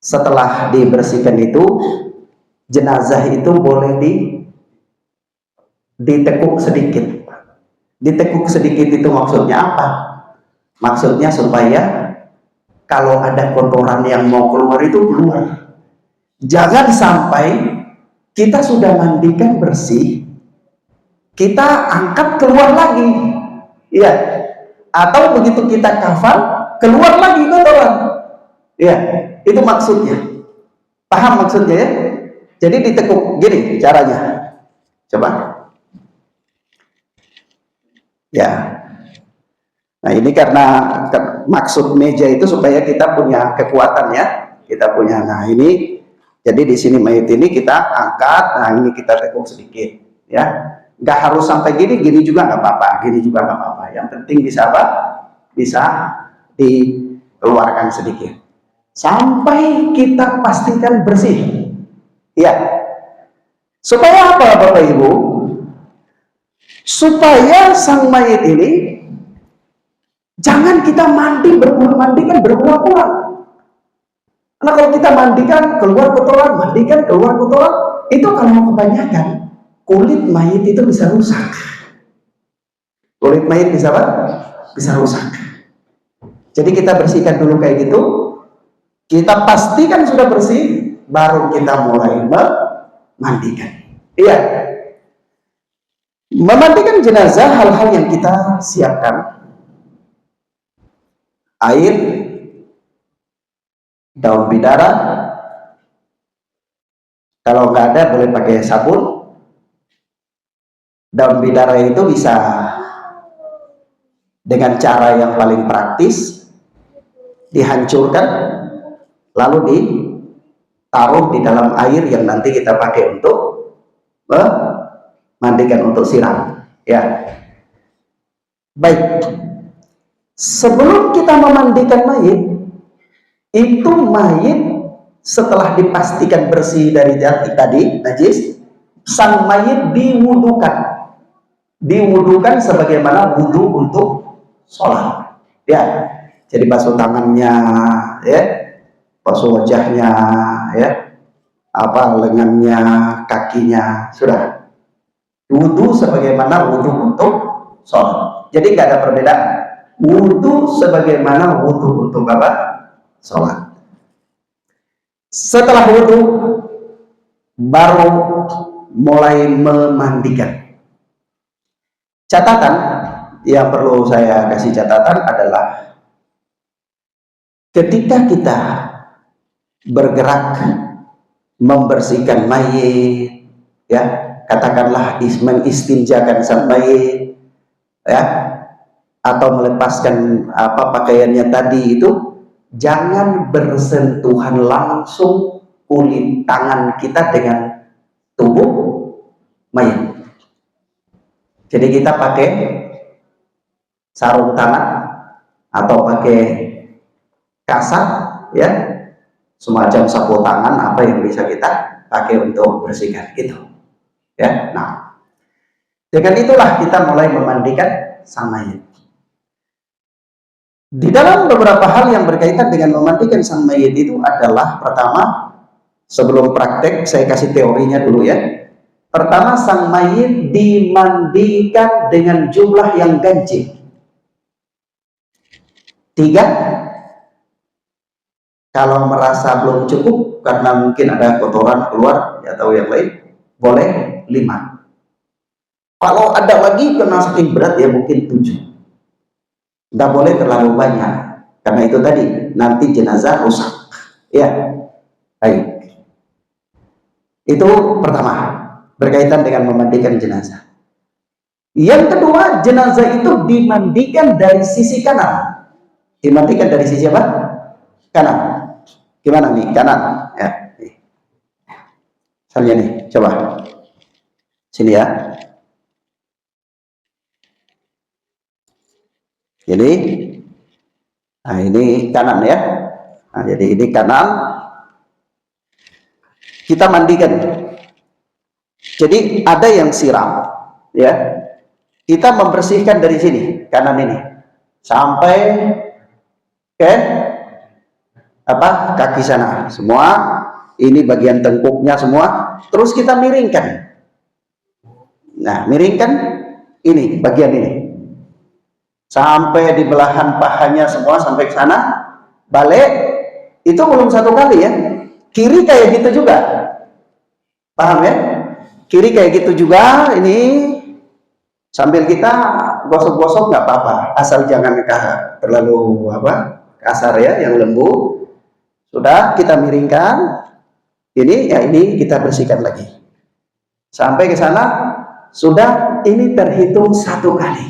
Setelah dibersihkan itu, jenazah itu boleh ditekuk sedikit. Ditekuk sedikit itu maksudnya apa? Maksudnya supaya kalau ada kotoran yang mau keluar itu keluar. Jangan sampai kita sudah mandikan bersih, kita angkat keluar lagi. Ya. Atau begitu kita kafan, keluar lagi kotoran. Ya, itu maksudnya. Paham maksudnya ya? Jadi ditekuk gini caranya. Coba. Ya. Nah, ini karena maksud meja itu supaya kita punya kekuatan ya. Kita punya. Nah, ini jadi di sini mayat ini kita angkat, nah ini kita tekuk sedikit ya. Nggak harus sampai gini juga nggak apa-apa, gini juga nggak apa-apa. Yang penting bisa apa? Bisa dikeluarkan sedikit. Sampai kita pastikan bersih. Ya. Supaya apa Bapak Ibu? Supaya sang mayat ini jangan kita mandikan berulang-ulang. Karena kalau kita mandikan keluar kotoran, mandikan keluar kotoran, itu kalau kebanyakan kulit mayat itu bisa rusak. Kulit mayat bisa apa? Bisa rusak. Jadi kita bersihkan dulu kayak gitu. Kita pastikan sudah bersih, baru kita mulai memandikan. Iya. Memandikan jenazah hal-hal yang kita siapkan. Air, daun bidara, kalau nggak ada boleh pakai sabun. Daun bidara itu bisa dengan cara yang paling praktis, dihancurkan lalu ditaruh di dalam air yang nanti kita pakai untuk memandikan, untuk siram ya. Baik, sebelum kita memandikan mayit, itu mayit setelah dipastikan bersih dari tadi najis, sang mayit diwudukan sebagaimana wudu untuk sholat ya. Jadi basuh tangannya ya, basuh wajahnya ya, lengannya, kakinya, sudah wudu sebagaimana wudu untuk sholat. Jadi nggak ada perbedaan, wudu sebagaimana wudu untuk apa? Sholat. Setelah wudu baru mulai memandikan. Catatan yang perlu saya kasih catatan adalah ketika kita bergerak membersihkan mayit ya, katakanlah mengistinjakan sang mayit, ya, atau melepaskan pakaiannya tadi itu, jangan bersentuhan langsung kulit tangan kita dengan tubuh mayat. Jadi kita pakai sarung tangan atau pakai kasar, ya, semacam sapu tangan, apa yang bisa kita pakai untuk bersihkan itu, ya. Nah, dengan itulah kita mulai memandikan sang mayit. Di dalam beberapa hal yang berkaitan dengan memandikan sang mayit itu adalah, pertama, sebelum praktek saya kasih teorinya dulu ya. Pertama, sang mayit dimandikan dengan jumlah yang ganjil. 3. Kalau merasa belum cukup karena mungkin ada kotoran keluar atau yang lain, boleh 5. Kalau ada lagi karena saking berat ya mungkin 7. Tidak boleh terlalu banyak, karena itu tadi nanti jenazah rusak. Ya, baik. Itu pertama, berkaitan dengan memandikan jenazah. Yang kedua, jenazah itu dimandikan dari sisi kanan. Dimandikan dari sisi apa? Kanan. Gimana nih? Kanan. Ya. Misalnya nih, coba. Sini ya. Jadi, nah ini kanan ya. Nah, jadi ini kanan. Kita mandikan. Jadi ada yang siram, ya. Kita membersihkan dari sini, kanan ini, sampai ke kaki sana. Semua ini bagian tengkuknya semua. Terus kita miringkan. Nah, miringkan ini bagian ini sampai di belahan pahanya semua sampai ke sana. Balik itu belum 1 kali ya. Kiri kayak gitu juga. Paham ya? Kiri kayak gitu juga. Ini sambil kita gosok-gosok nggak apa-apa, asal jangan terlalu kasar ya, yang lembut. Sudah kita miringkan. Ini ya, ini kita bersihkan lagi sampai ke sana. Sudah, ini terhitung 1 kali.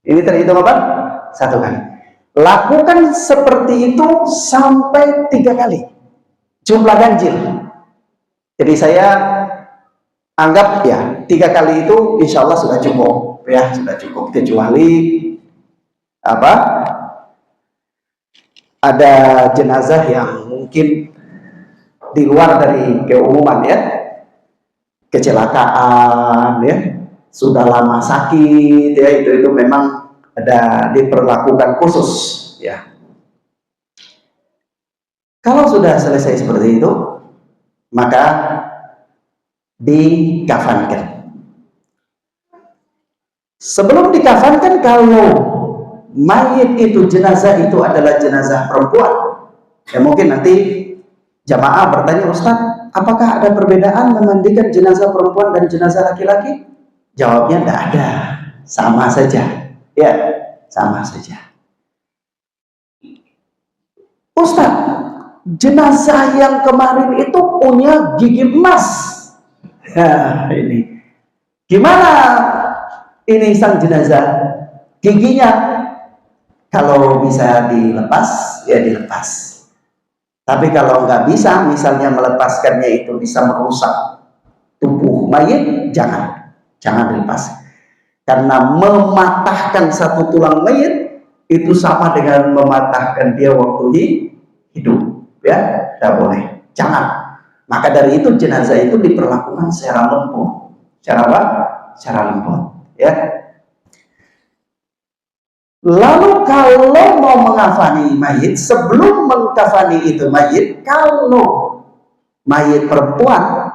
Ini terhitung apa? 1 kali. Lakukan seperti itu sampai 3 kali. Jumlah ganjil. Jadi saya anggap ya 3 kali itu insya Allah sudah cukup ya, sudah cukup. Kecuali ada jenazah yang mungkin di luar dari keumuman ya, kecelakaan ya, sudah lama sakit ya, itu memang ada diperlakukan khusus ya. Kalau sudah selesai seperti itu, maka dikafankan. Sebelum dikafankan, kalau mayit itu, jenazah itu adalah jenazah perempuan, ya mungkin nanti jamaah bertanya, Ustaz, apakah ada perbedaan memandikan jenazah perempuan dan jenazah laki-laki? Jawabnya tidak ada, sama saja ya, sama saja. Ustaz, jenazah yang kemarin itu punya gigi emas. Ya, ini gimana ini sang jenazah? Giginya kalau bisa dilepas ya dilepas. Tapi kalau nggak bisa, misalnya melepaskannya itu bisa merusak tubuh mayit, jangan dilepas. Karena mematahkan satu tulang mayit itu sama dengan mematahkan dia waktu hidup, ya, tidak boleh, jangan. Maka dari itu jenazah itu diperlakukan secara lembut, secara lembut, ya. Lalu kalau mau mengkafani mayit, sebelum mengkafani itu mayit, kalau mayit perempuan,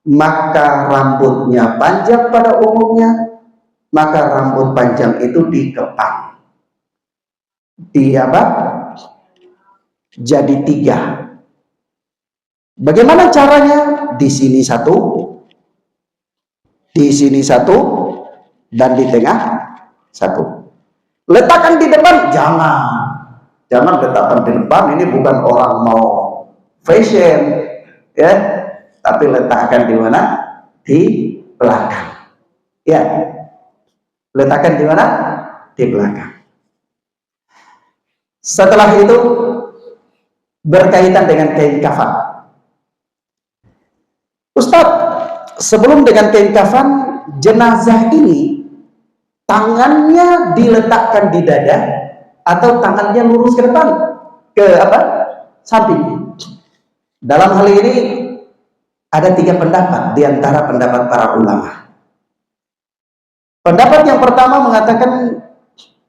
maka rambutnya panjang pada umumnya, maka rambut panjang itu dikepang. Jadi 3. Bagaimana caranya? Di sini 1, di sini 1, dan di tengah 1. Letakkan di depan, jangan letakkan di depan. Ini bukan orang mau fashion ya, tapi letakkan di mana? Di belakang ya. Letakkan di mana? Di belakang. Setelah itu berkaitan dengan kain kafan. Ustadz, sebelum dengan kain kafan, jenazah ini tangannya diletakkan di dada atau tangannya lurus ke depan, ke apa? Samping. Dalam hal ini ada 3 pendapat di antara pendapat para ulama. Pendapat yang pertama mengatakan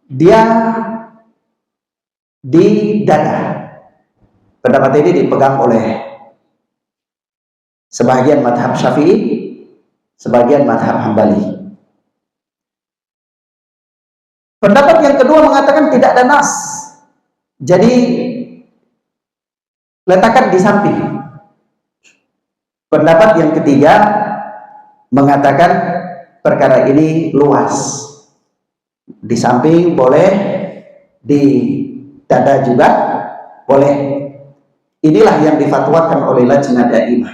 dia di dada. Pendapat ini dipegang oleh sebagian madhab Syafi'i, sebagian madhab Hambali. Pendapat yang kedua mengatakan tidak ada nas, jadi letakkan di samping. Pendapat yang ketiga mengatakan perkara ini luas, di samping boleh, di dada juga boleh. Inilah yang difatwakan oleh Lajnah Daimah.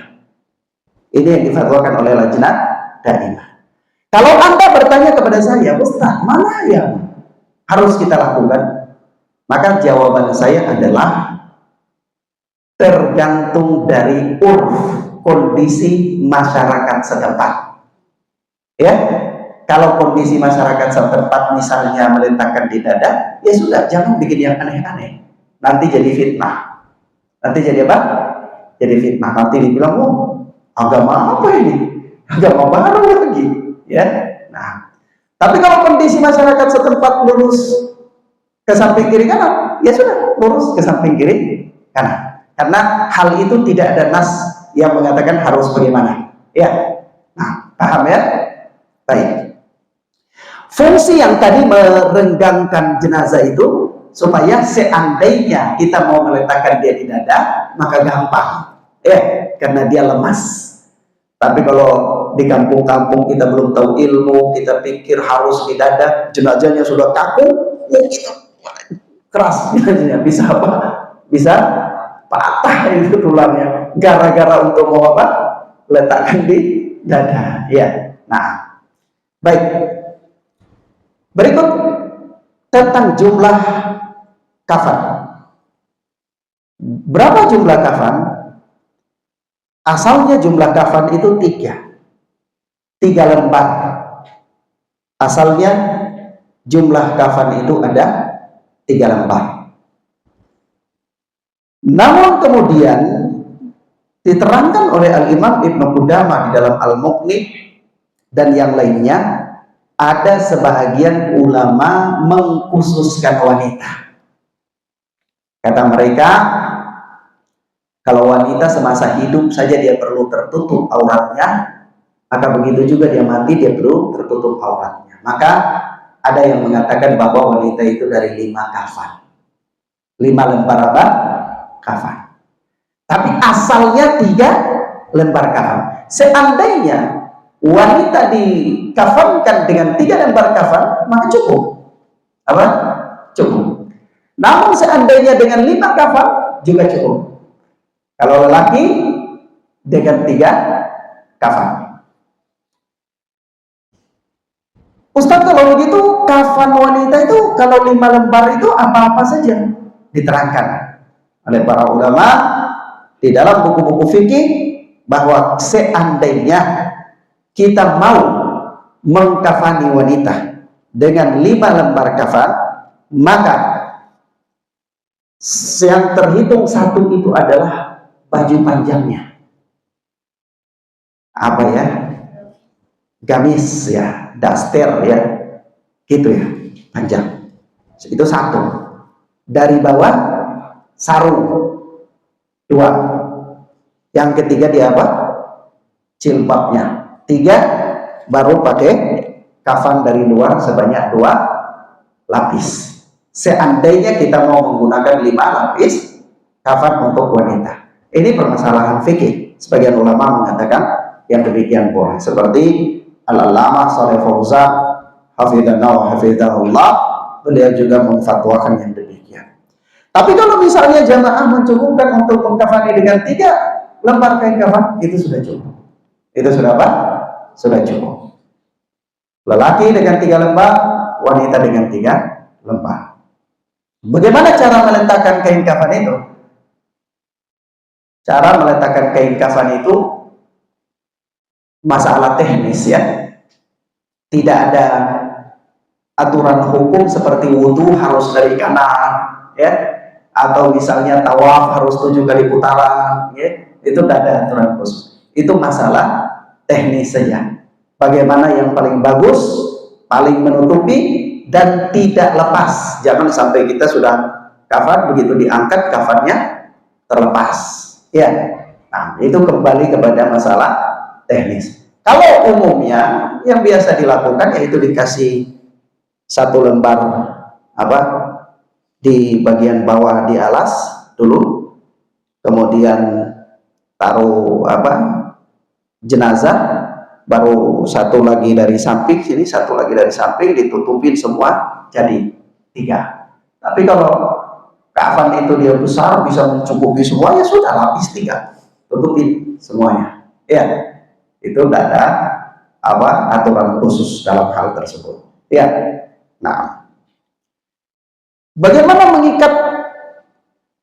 Ini yang difatwakan oleh Lajnah Daimah. Kalau Anda bertanya kepada saya, Ustaz, mana yang harus kita lakukan? Maka jawaban saya adalah tergantung dari kondisi masyarakat setempat. Ya, kalau kondisi masyarakat setempat misalnya meletakkan di dada, ya sudah, jangan bikin yang aneh-aneh. Nanti jadi fitnah. Nanti jadi apa? Jadi fitnah. Nanti dibilang, oh, agama apa ini? Agama baru lagi. Ya. Nah, tapi kalau kondisi masyarakat setempat lurus ke samping kiri kanan, ya sudah, lurus ke samping kiri kanan. Karena hal itu tidak ada nas yang mengatakan harus bagaimana. Ya. Nah, paham ya? Baik. Fungsi yang tadi merenggangkan jenazah itu supaya seandainya kita mau meletakkan dia di dada, maka gampang. Karena dia lemas. Tapi kalau di kampung-kampung kita belum tahu ilmu, kita pikir harus di dada, jenazahnya sudah kaku, kita keras, bisa apa? Bisa patah itu tulangnya, gara-gara untuk mau apa? Letakkan di dada. Ya. Nah, baik. Berikut tentang jumlah kafan. Berapa jumlah kafan? Asalnya jumlah kafan itu 3 lembar. Asalnya jumlah kafan itu ada 3 lembar. Namun kemudian diterangkan oleh Al-Imam Ibnu Qudamah di dalam Al-Mughni dan yang lainnya, ada sebahagian ulama mengkhususkan wanita. Kata mereka, kalau wanita semasa hidup saja dia perlu tertutup auratnya, maka begitu juga dia mati dia perlu tertutup auratnya. Maka ada yang mengatakan bahwa wanita itu dari 5 kafan, 5 lembar apa? Kafan. Tapi asalnya 3 lembar kafan. Seandainya wanita dikafankan dengan 3 lembar kafan, maka cukup. Apa? Cukup. Namun seandainya dengan 5 kafan juga cukup. Kalau lelaki dengan 3 kafan. Ustadz, kalau begitu kafan wanita itu kalau 5 lembar itu apa-apa saja? Diterangkan oleh para ulama di dalam buku-buku fikih bahwa seandainya kita mau mengkafani wanita dengan 5 lembar kafan, maka yang terhitung 1 itu adalah baju panjangnya. Apa ya? Gamis ya, daster ya, gitu ya, panjang. Itu 1. Dari bawah sarung 2. Yang ketiga dia apa? Jilbabnya. 3 baru pakai kafan dari luar sebanyak 2 lapis. Seandainya kita mau menggunakan 5 lapis kafan untuk wanita. Ini permasalahan fikih. Sebagian ulama mengatakan yang demikian boleh. Seperti Al-Allamah Shalih Fauzan hafizahullah, beliau juga memfatwakan yang demikian. Tapi kalau misalnya jamaah mencukupkan untuk mengkafani dengan 3 lembar kain kafan, itu sudah cukup. Itu sudah apa? Sudah cukup. Lelaki dengan 3 lembar, wanita dengan 3 lembar. Bagaimana cara meletakkan kain kafan itu? Cara meletakkan kain kafan itu masalah teknis ya. Tidak ada aturan hukum seperti wudhu harus dari kanan ya, atau misalnya tawaf harus 7 kali putaran ya. Itu tidak ada aturan khusus. Itu masalah teknis saja. Bagaimana yang paling bagus, paling menutupi dan tidak lepas. Jangan sampai kita sudah kafan, begitu diangkat kafannya terlepas ya. Nah, itu kembali kepada masalah teknis. Kalau umumnya yang biasa dilakukan yaitu dikasih 1 lembar apa di bagian bawah di alas dulu, kemudian taruh apa jenazah, baru 1 lagi dari samping sini, 1 lagi dari samping, ditutupin semua jadi 3. Tapi kalau kafan itu dia besar bisa mencukupi semua, ya sudah lapis 3, tutupin semuanya ya. Itu tidak ada apa aturan khusus dalam hal tersebut ya. Nah, bagaimana mengikat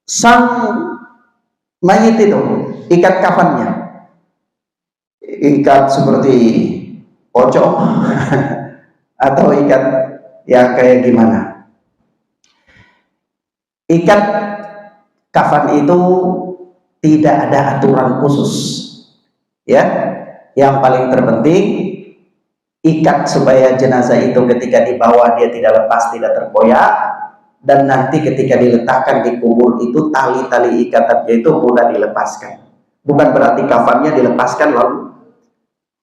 sang mayit itu, ikat kafannya? Ikat seperti pocong atau ikat yang kayak gimana? Ikat kafan itu tidak ada aturan khusus ya. Yang paling terpenting ikat supaya jenazah itu ketika dibawa dia tidak lepas, tidak terkoyak, dan nanti ketika diletakkan di kubur itu tali-tali ikatannya itu mudah dilepaskan. Bukan berarti kafannya dilepaskan lalu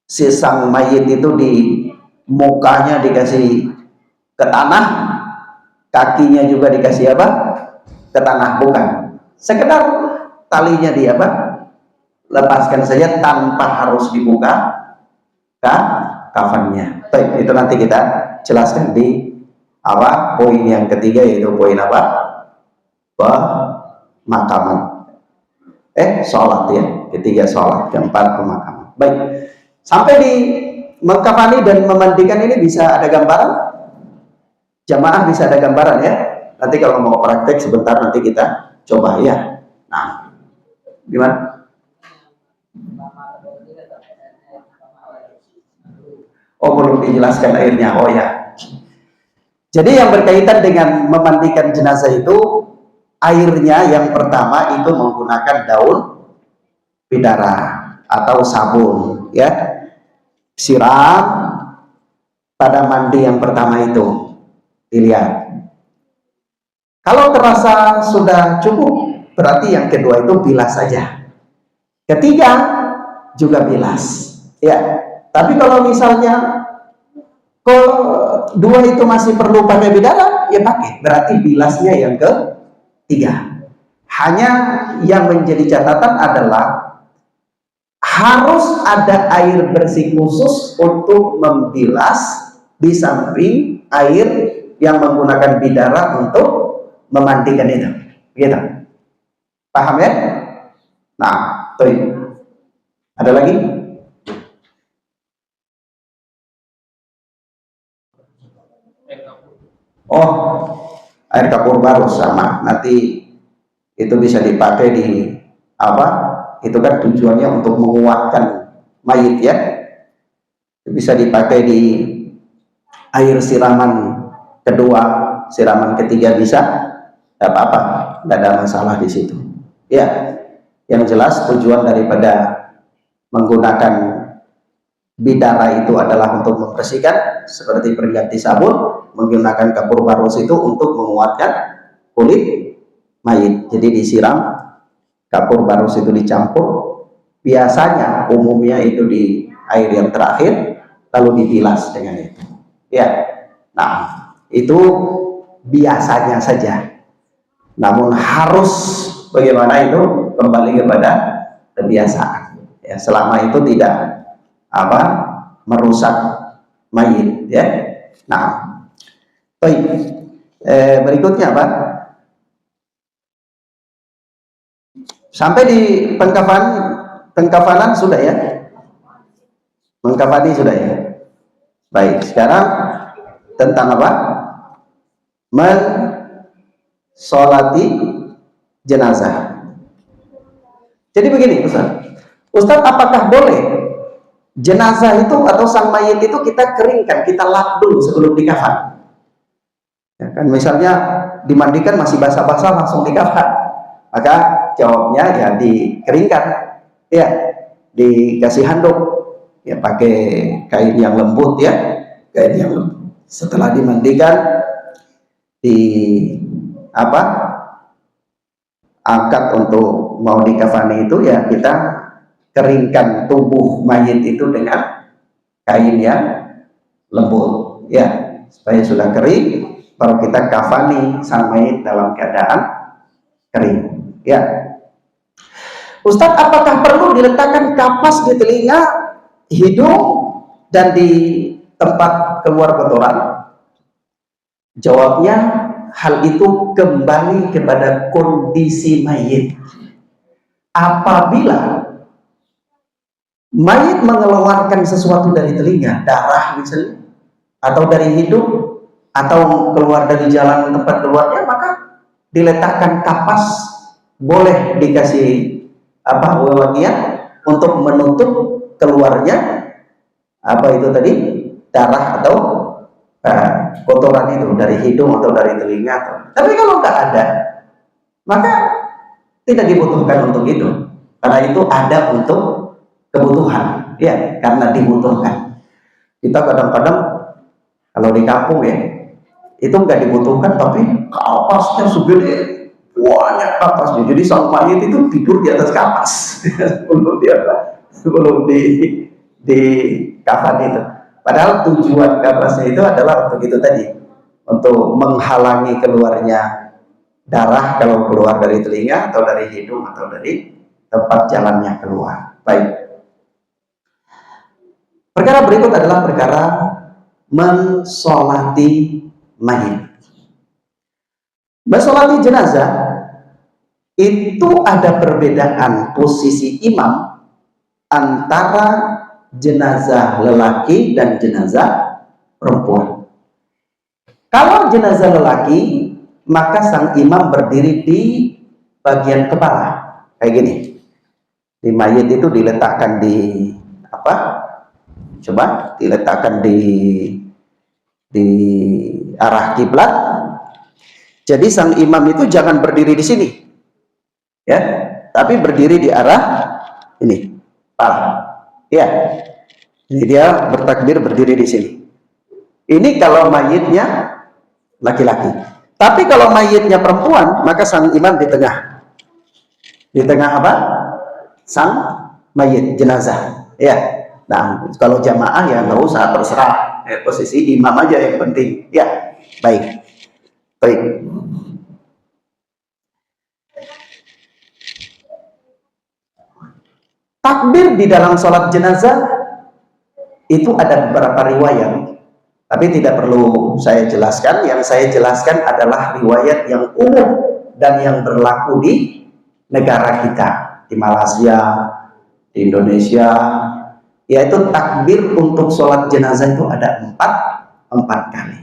si sang mayit itu di mukanya dikasih ke tanah, kakinya juga dikasih apa? Ke tanah, bukan. Sekedar talinya di apa? Lepaskan saja tanpa harus dibuka kafannya. Baik, itu nanti kita jelaskan di apa poin yang ketiga, yaitu poin apa? Pemakaman. Sholat ya. Ketiga sholat, keempat pemakaman. Baik. Sampai di mengkafani dan memandikan ini bisa ada gambaran? Jamaah bisa ada gambaran ya? Nanti kalau mau praktek sebentar nanti kita coba ya. Nah, gimana? Oh, belum dijelaskan airnya. Oh ya. Jadi yang berkaitan dengan memandikan jenazah itu, airnya yang pertama itu menggunakan daun bidara atau sabun ya. Siram pada mandi yang pertama itu, dilihat. Kalau terasa sudah cukup, berarti yang kedua itu bilas saja. Ketiga juga bilas ya. Tapi kalau misalnya kedua itu masih perlu pakai bidara, ya pakai. Berarti bilasnya yang ketiga. Hanya yang menjadi catatan adalah harus ada air bersih khusus untuk membilas di samping air yang menggunakan bidara untuk memandikan itu. Gitu. Paham ya? Nah, tuh. Ada lagi? Oh, air kapur baru sama. Nanti itu bisa dipakai di apa? Itu kan tujuannya untuk menguatkan mayit ya. Bisa dipakai di air siraman kedua, siraman ketiga bisa. Tidak apa-apa, tidak ada masalah di situ. Ya, yang jelas tujuan daripada menggunakan bidara itu adalah untuk membersihkan, seperti pengganti sabun. Menggunakan kapur barus itu untuk menguatkan kulit mayit. Jadi disiram, kapur barus itu dicampur, biasanya umumnya itu di air yang terakhir, lalu dibilas dengan itu ya. Nah, itu biasanya saja, namun harus bagaimana itu kembali kepada kebiasaan ya, selama itu tidak apa merusak mayit ya. Nah, baik, berikutnya apa? Sampai di pengkafanan sudah ya? Mengkafani sudah ya? Baik, sekarang tentang apa? Mensolati jenazah. Jadi begini Ustaz, apakah boleh jenazah itu atau sang mayit itu kita keringkan, kita lap dulu sebelum dikafan? Ya kan, misalnya dimandikan masih basah-basah langsung dikafan, maka jawabnya ya dikeringkan, ya dikasih handuk, ya pakai kain yang lembut, ya kain yang lembut. Setelah dimandikan, di apa, angkat untuk mau dikafani itu, ya kita keringkan tubuh mayit itu dengan kain yang lembut, ya supaya sudah kering, baru kita kafani sang mayit dalam keadaan kering. Ya, Ustadz, apakah perlu diletakkan kapas di telinga, hidung, dan di tempat keluar kotoran? Jawabnya, hal itu kembali kepada kondisi mayit. Apabila mayit mengeluarkan sesuatu dari telinga, darah misalnya, atau dari hidung, atau keluar dari jalan tempat keluarnya, maka diletakkan kapas, boleh dikasih wewangian untuk menutup keluarnya itu tadi, darah atau kotoran itu dari hidung atau dari telinga. Tapi kalau nggak ada, maka tidak dibutuhkan untuk itu, karena itu ada untuk kebutuhan, ya, karena dibutuhkan. Kita kadang-kadang kalau di kampung, ya, itu nggak dibutuhkan, tapi kapasnya segede, banyak kapasnya, jadi sang mayit itu tidur di atas kapas sebelum di kafan itu. Padahal tujuan kapasnya itu adalah untuk itu tadi, untuk menghalangi keluarnya darah kalau keluar dari telinga atau dari hidung atau dari tempat jalannya keluar. Baik. Perkara berikut adalah perkara mensolati mayit. Mensolati jenazah itu ada perbedaan posisi imam antara jenazah lelaki dan jenazah perempuan. Kalau jenazah lelaki, maka sang imam berdiri di bagian kepala, kayak gini. Di mayit itu diletakkan di coba diletakkan di arah kiblat. Jadi sang imam itu jangan berdiri di sini, ya, tapi berdiri di arah ini, ya. Ini dia bertakbir berdiri di sini. Ini kalau mayitnya laki-laki. Tapi kalau mayitnya perempuan, maka sang imam di tengah. Di tengah apa? Sang mayit jenazah. Ya. Nah, kalau jamaah ya nggak usah, terserah. Posisi imam aja yang penting. Ya, baik. Baik. Takbir di dalam sholat jenazah itu ada beberapa riwayat, tapi tidak perlu saya jelaskan. Yang saya jelaskan adalah riwayat yang umum dan yang berlaku di negara kita, di Malaysia, di Indonesia, yaitu takbir untuk sholat jenazah itu ada empat kali.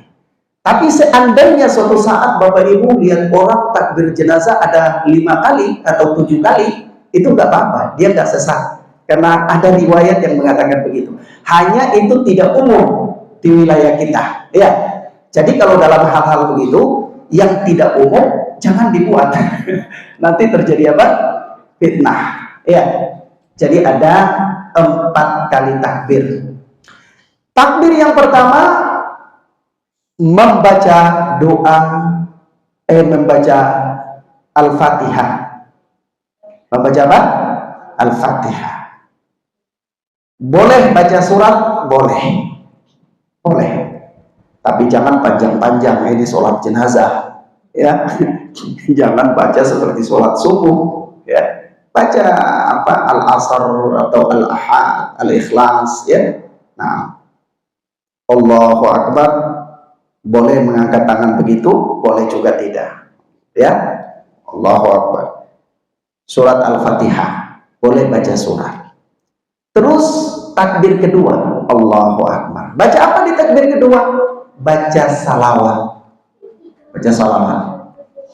Tapi seandainya suatu saat Bapak Ibu lihat orang takbir jenazah ada 5 kali atau 7 kali, itu nggak apa-apa, dia nggak sesat, karena ada riwayat yang mengatakan begitu. Hanya itu tidak umum di wilayah kita, ya. Jadi kalau dalam hal-hal begitu yang tidak umum jangan dibuat nanti terjadi apa? Fitnah, ya. Jadi ada 4 kali takbir. Takbir yang pertama membaca doa, membaca Al-Fatihah. Membaca apa? Al-Fatihah. Boleh baca surat? Boleh. Boleh. Tapi jangan panjang-panjang, ini sholat jenazah, ya. Jangan baca seperti sholat subuh, ya. Baca Al-Asr atau Al-Ahad, Al-Ikhlas, ya. Nah, Allahu Akbar, boleh mengangkat tangan begitu, boleh juga tidak, ya. Allahu Akbar. Surat Al-Fatihah, boleh baca surat. Terus takbir kedua, Allahu Akbar. Baca apa di takbir kedua? Baca salawat. Baca salawat.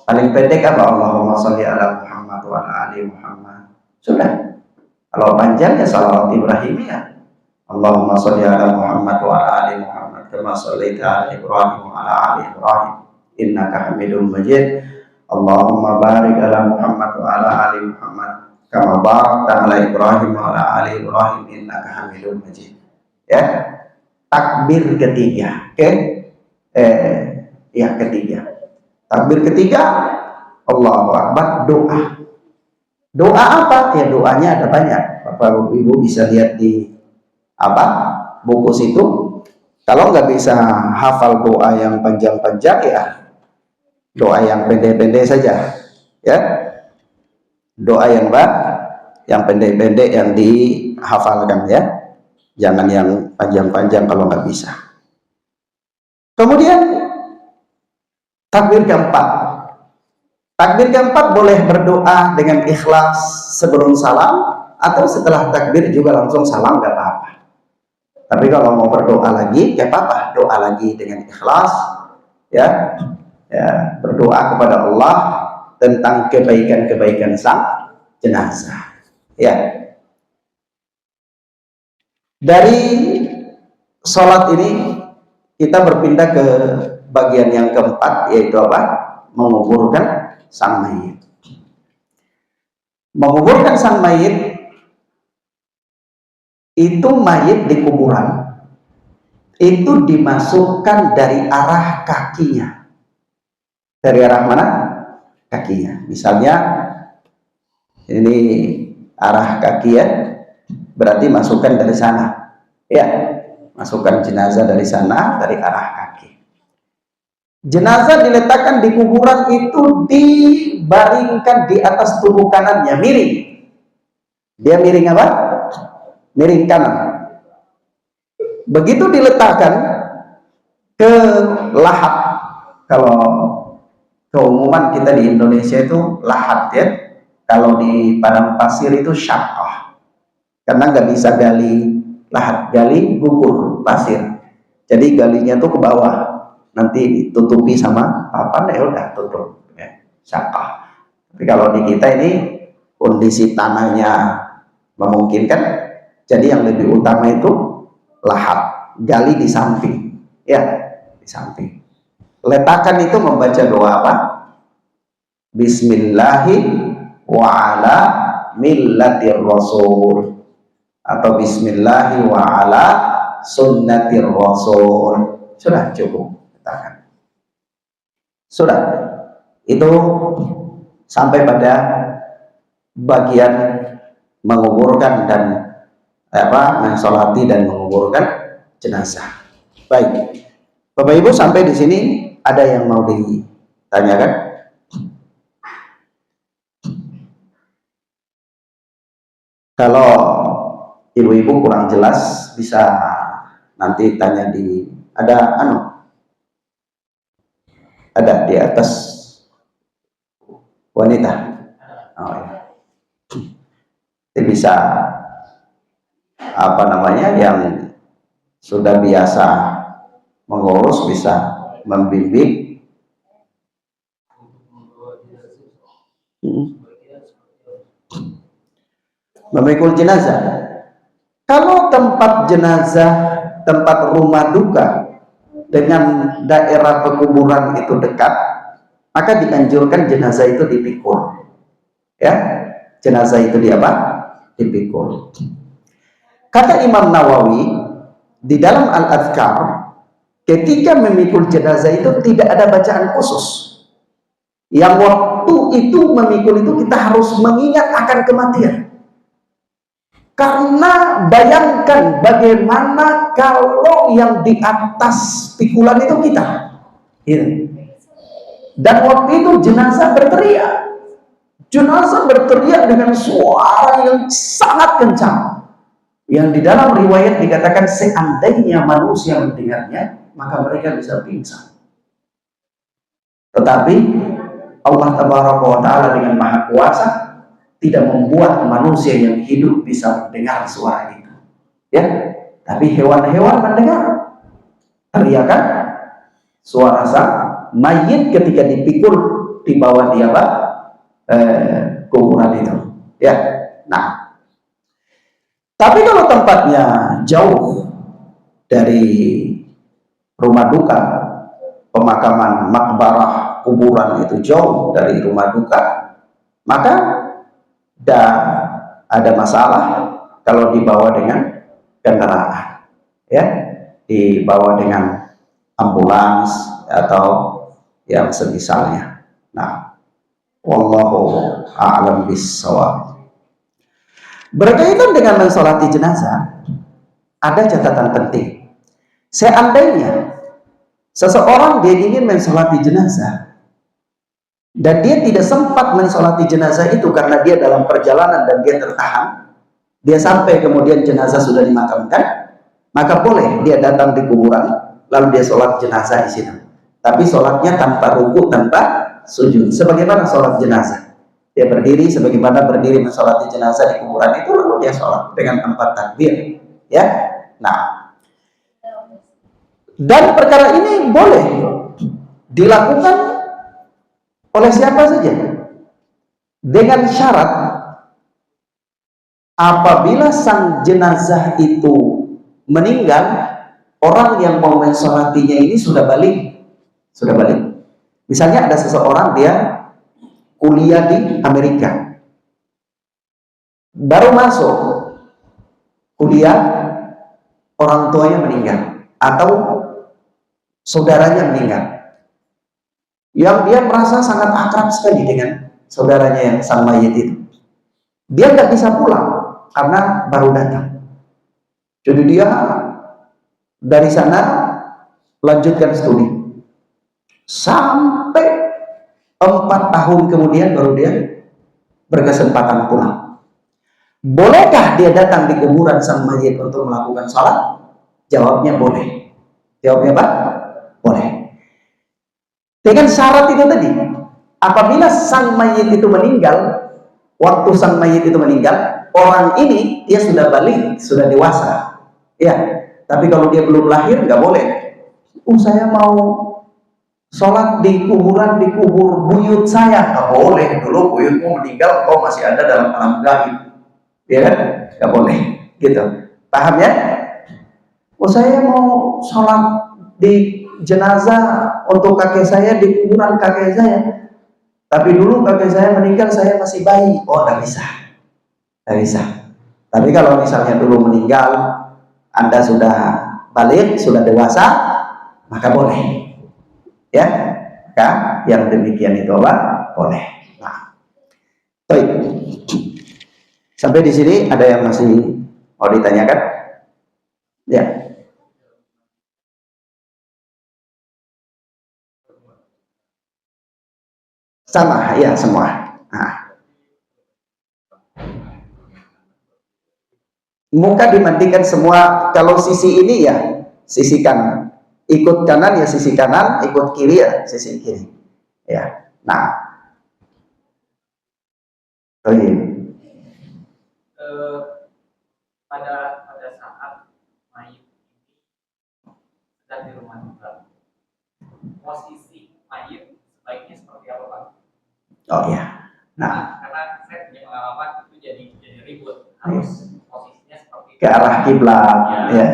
Paling pendek apa? Allahumma sholli ala Muhammad wa ala ali Muhammad. Sudah. Kalau panjang ya salawat Ibrahimiyah. Allahumma sholli ala Muhammad wa ala ali Muhammad kama shallaita ala Ibrahim wa ala ali Ibrahim innaka Hamidum Majid. Allahumma barik ala Muhammad wa ala ali Muhammad kama barakta ala Ibrahim wa ala ali Ibrahim innaka Hamidum Majid. Ya. Takbir ketiga. Oke. Yang ketiga. Takbir ketiga, Allahu Akbar, doa. Doa apa? Ya doanya ada banyak. Bapak Ibu bisa lihat di buku situ. Kalau nggak bisa hafal doa yang panjang-panjang ya doa yang pendek-pendek saja. Ya. Doa yang pendek-pendek yang dihafalkan ya. Jangan yang panjang-panjang kalau nggak bisa. Kemudian takbir keempat. Takbir keempat boleh berdoa dengan ikhlas sebelum salam atau setelah takbir juga langsung salam, nggak apa-apa. Tapi kalau mau berdoa lagi, nggak apa-apa. Doa lagi dengan ikhlas, ya, berdoa kepada Allah tentang kebaikan-kebaikan sang jenazah. Ya. Dari sholat ini kita berpindah ke bagian yang keempat, yaitu apa? Menguburkan sang mayit. Menguburkan sang mayit itu mayit di kuburan itu dimasukkan dari arah kakinya. Dari arah mana? Kakinya. Misalnya ini arah kaki ya, berarti masukkan dari sana. Ya, masukkan jenazah dari sana, dari arah kaki. Jenazah diletakkan di kuburan itu dibaringkan di atas tubuh kanannya, miring. Dia miring apa? Miring kanan. Begitu diletakkan ke lahat. Kalau keumuman kita di Indonesia itu lahat ya. Kalau di padang pasir itu syaqqah. Karena nggak bisa gali lahat, gali gugur pasir. Jadi galinya tuh ke bawah. Nanti ditutupi sama papan, ya udah tutup ya, syaqqah. Tapi kalau di kita ini kondisi tanahnya memungkinkan, jadi yang lebih utama itu lahat, gali di samping ya, di samping. Letakkan itu membaca doa apa? Bismillahi wa ala millatir rasul atau bismillahi wa ala sunnatir rasul. Sudah cukup. Sudah, itu sampai pada bagian menguburkan dan mensolati dan menguburkan jenazah. Baik, Bapak Ibu sampai di sini ada yang mau ditanyakan? Kalau ibu-ibu kurang jelas bisa nanti tanya di ada di atas wanita. Oh, ya. Jadi bisa yang sudah biasa mengurus bisa membimbing. Memikul jenazah. Kalau tempat jenazah, tempat rumah duka dengan daerah pekuburan itu dekat, maka dianjurkan jenazah itu dipikul. Ya, jenazah itu dipikul. Kata Imam Nawawi di dalam Al-Adhkar, ketika memikul jenazah itu tidak ada bacaan khusus. Yang waktu itu memikul itu kita harus mengingat akan kematian. Karena bayangkan bagaimana kalau yang di atas pikulan itu kita. Dan waktu itu jenazah berteriak. Jenazah berteriak dengan suara yang sangat kencang. Yang di dalam riwayat dikatakan seandainya manusia mendengarnya, maka mereka bisa pingsan. Tetapi Allah Tabaraka wa Ta'ala dengan Maha Kuasa tidak membuat manusia yang hidup bisa mendengar suara itu. ya. Tapi hewan-hewan mendengar teriakan suara sang mayit ketika dipikul di bawah dia kuburan itu, ya. Nah, tapi kalau tempatnya jauh dari rumah duka, pemakaman makbarah kuburan itu jauh dari rumah duka, maka tidak ada masalah kalau dibawa dengan kendaraan, ya, dibawa dengan ambulans atau yang semisalnya. Nah, wallahu a'lam bishawab. Berkaitan dengan mensolati jenazah, ada catatan penting. Seandainya seseorang dia ingin mensolati jenazah dan dia tidak sempat mensolati jenazah itu karena dia dalam perjalanan dan dia tertahan, dia sampai kemudian jenazah sudah dimakamkan, maka boleh dia datang di kuburan lalu dia sholat jenazah di situ. Tapi sholatnya tanpa ruku, tanpa sujud, sebagaimana sholat jenazah. Dia berdiri sebagaimana berdiri mensolati jenazah di kuburan itu, lalu dia sholat dengan 4 takbir, ya. Nah, dan perkara ini boleh dilakukan oleh siapa saja dengan syarat apabila sang jenazah itu meninggal, orang yang mau mensolatinya ini sudah balik. Misalnya ada seseorang dia kuliah di Amerika, baru masuk kuliah, orang tuanya meninggal atau saudaranya meninggal, yang dia merasa sangat akrab sekali dengan saudaranya yang sang mayit itu. Dia nggak bisa pulang karena baru datang, jadi dia dari sana lanjutkan studi sampai 4 tahun kemudian baru dia berkesempatan pulang. Bolehkah dia datang di kuburan sang mayit untuk melakukan salat? Jawabnya boleh. Jawabnya apa? Boleh. Dengan syarat itu tadi, apabila sang mayit itu meninggal, waktu sang mayit itu meninggal, orang ini dia sudah balik, sudah dewasa, ya. Tapi kalau dia belum lahir, nggak boleh. Saya mau sholat di kuburan, di kubur buyut saya. Nggak boleh, dulu buyutmu meninggal, kau masih ada dalam alam gaib, ya kan? Nggak boleh, gitu. Paham ya? Saya mau sholat di jenazah untuk kakek saya di kuburan kakek saya, tapi dulu kakek saya meninggal, saya masih bayi. Nggak bisa, nggak bisa. Tapi kalau misalnya dulu meninggal, Anda sudah balik, sudah dewasa, maka boleh. Ya, maka yang demikian itu apa? Boleh. Nah, baik. Sampai di sini ada yang masih mau ditanyakan? Ya. Sama, ya semua. Nah, muka dimandikan semua. Kalau sisi ini ya sisi kanan, ikut kanan ya sisi kanan, ikut kiri ya sisi kiri, ya. Nah, pada saat mayit sedang di rumah duka, posisi mayit sebaiknya seperti apa, Pak? Oh ya. Nah, karena saya punya pengalaman itu jadi ribut, harus posisinya seperti ke arah kiblat, ya.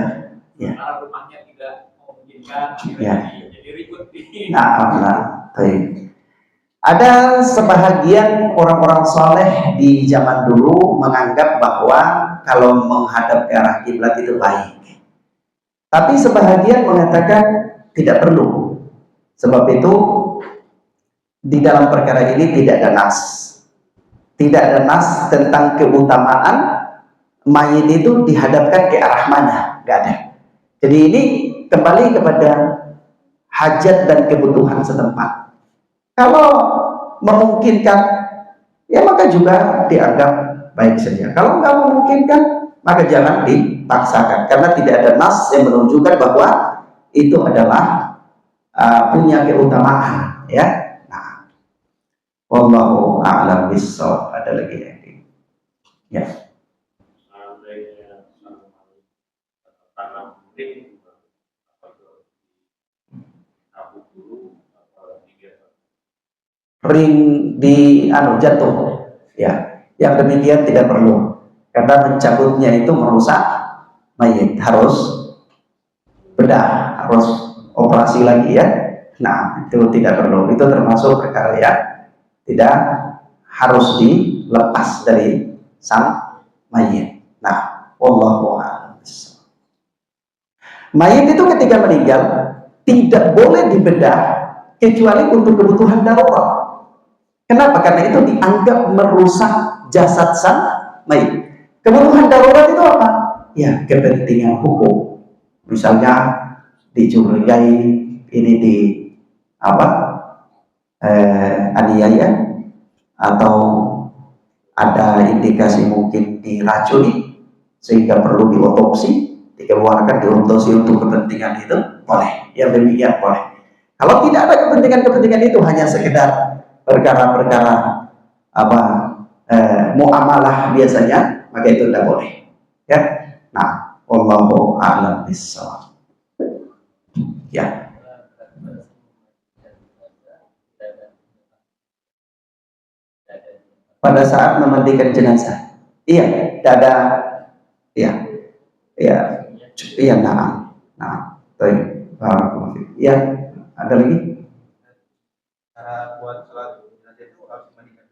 Arah rumahnya tidak memungkinkan, ya. Jadi ribut di. Nah, baik. Ada sebahagian orang-orang soleh di zaman dulu menganggap bahwa kalau menghadap ke arah kiblat itu baik. Tapi sebahagian mengatakan tidak perlu. Sebab itu di dalam perkara ini tidak ada nas. Tidak ada nas tentang keutamaan mayit itu dihadapkan ke arah mana, nggak ada. Jadi ini kembali kepada hajat dan kebutuhan setempat. Kalau memungkinkan, ya maka juga dianggap baik saja. Kalau nggak memungkinkan, maka jangan dipaksakan, karena tidak ada nas yang menunjukkan bahwa itu adalah punya keutamaan, ya. Nah, wallahu a'lam bishawab. Ada lagi ya? Ya. ring di jantung, ya, yang demikian tidak perlu, karena mencabutnya itu merusak mayit, harus bedah, harus operasi lagi ya. Nah, itu tidak perlu, itu termasuk perkara yang tidak harus dilepas dari sang mayit. Nah, wallahu a'lam. Mayit itu ketika meninggal tidak boleh dibedah kecuali untuk kebutuhan darurat. Kenapa? Karena itu dianggap merusak jasad sang mayit. Kebutuhan darurat itu apa? Ya, kepentingan hukum. Misalnya dicurigai ini di aniaya, atau ada indikasi mungkin diracuni sehingga perlu diotopsi, dikeluarkan, diotopsi untuk kepentingan itu, boleh. Yang demikian boleh. Kalau tidak ada kepentingan itu, hanya sekedar perkara-perkara muamalah biasanya, maka itu tidak boleh ya. Nah, wallahu a'lam bishawab. Ya, pada saat memandikan jenazah, iya, dada, iya, iya, nah, baik, ya, ada lagi. Buat sholat jenazah itu harus dimandikan.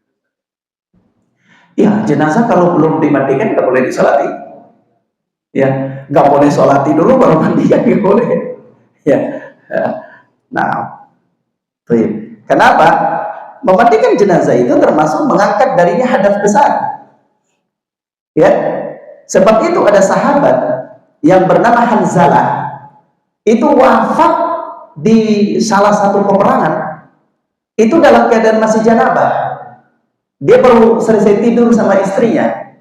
Ya, jenazah kalau belum dimandikan nggak boleh disolati. Ya, nggak boleh solati dulu baru mandikan, nggak boleh. Ya, nah, baik. Kenapa? Memandikan jenazah itu termasuk mengangkat darinya hadas besar. Ya, sebab itu ada sahabat yang bernama Hanzalah, itu wafat di salah satu peperangan. Itu dalam keadaan masih janabah. Dia baru selesai tidur sama istrinya,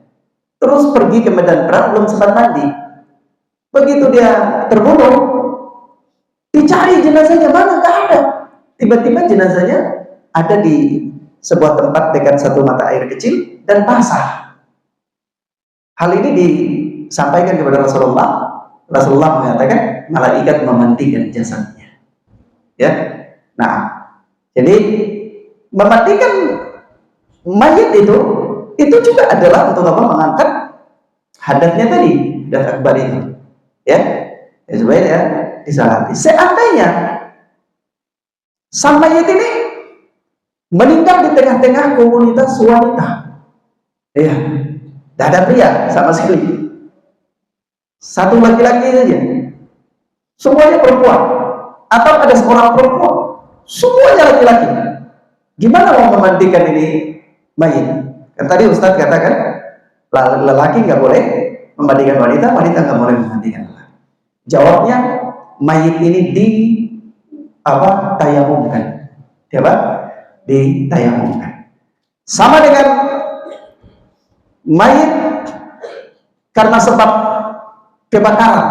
terus pergi ke medan perang, belum sempat mandi. Begitu dia terbunuh, dicari jenazahnya, mana nggak ada. Tiba-tiba jenazahnya ada di sebuah tempat dekat satu mata air kecil dan basah. Hal ini disampaikan kepada Rasulullah. Rasulullah mengatakan malaikat memandikan jasadnya. Ya, nah, jadi memandikan mayit itu juga adalah untuk apa? Mengangkat hadatnya tadi, hadas akbar itu. Ya, supaya ya disalati. Seandainya sang mayit ini meninggal di tengah-tengah komunitas wanita, ya, tidak ada pria sama sekali, satu laki-laki saja, semuanya perempuan, atau ada seorang perempuan, semuanya laki-laki. Gimana mau memandikan ini mayit? Kan tadi Ustadz katakan lelaki nggak boleh memandikan wanita, wanita nggak boleh memandikan lelaki. Jawabnya, mayit ini tayamumkan. Ditayamumkan. Sama dengan mayit karena sebab kebakaran,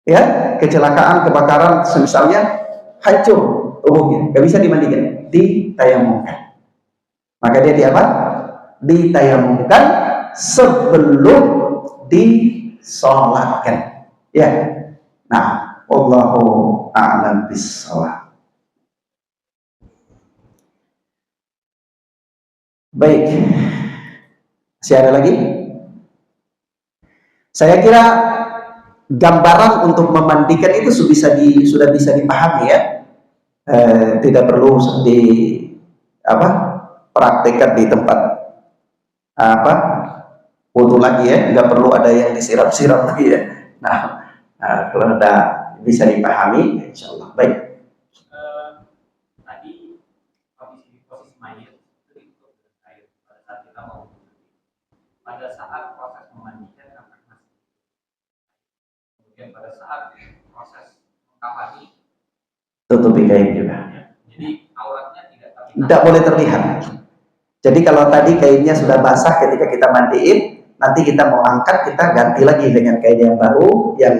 ya, kecelakaan, kebakaran, misalnya hancur tubuhnya, nggak bisa dimandikan, ditayamumkan. Maka dia ditayamumkan sebelum disolatkan. Ya, nah, wallahu a'lam bishawab. Baik, masih ada lagi? Saya kira gambaran untuk memandikan itu sudah bisa dipahami ya. Tidak perlu praktekkan di tempat wudu lagi ya, nggak perlu ada yang disiram-siram lagi ya. Nah, kalau ada bisa dipahami, insya Allah. Baik. Tadi posisi mayit itu ditutup dengan air pada saat kita mau pada saat proses memandikan akan masih. Kemudian pada saat proses mengkafani tutupi kain juga. Jadi auratnya tidak boleh terlihat. Jadi kalau tadi kainnya sudah basah ketika kita mandiin, nanti kita mau angkat, kita ganti lagi dengan kain yang baru, yang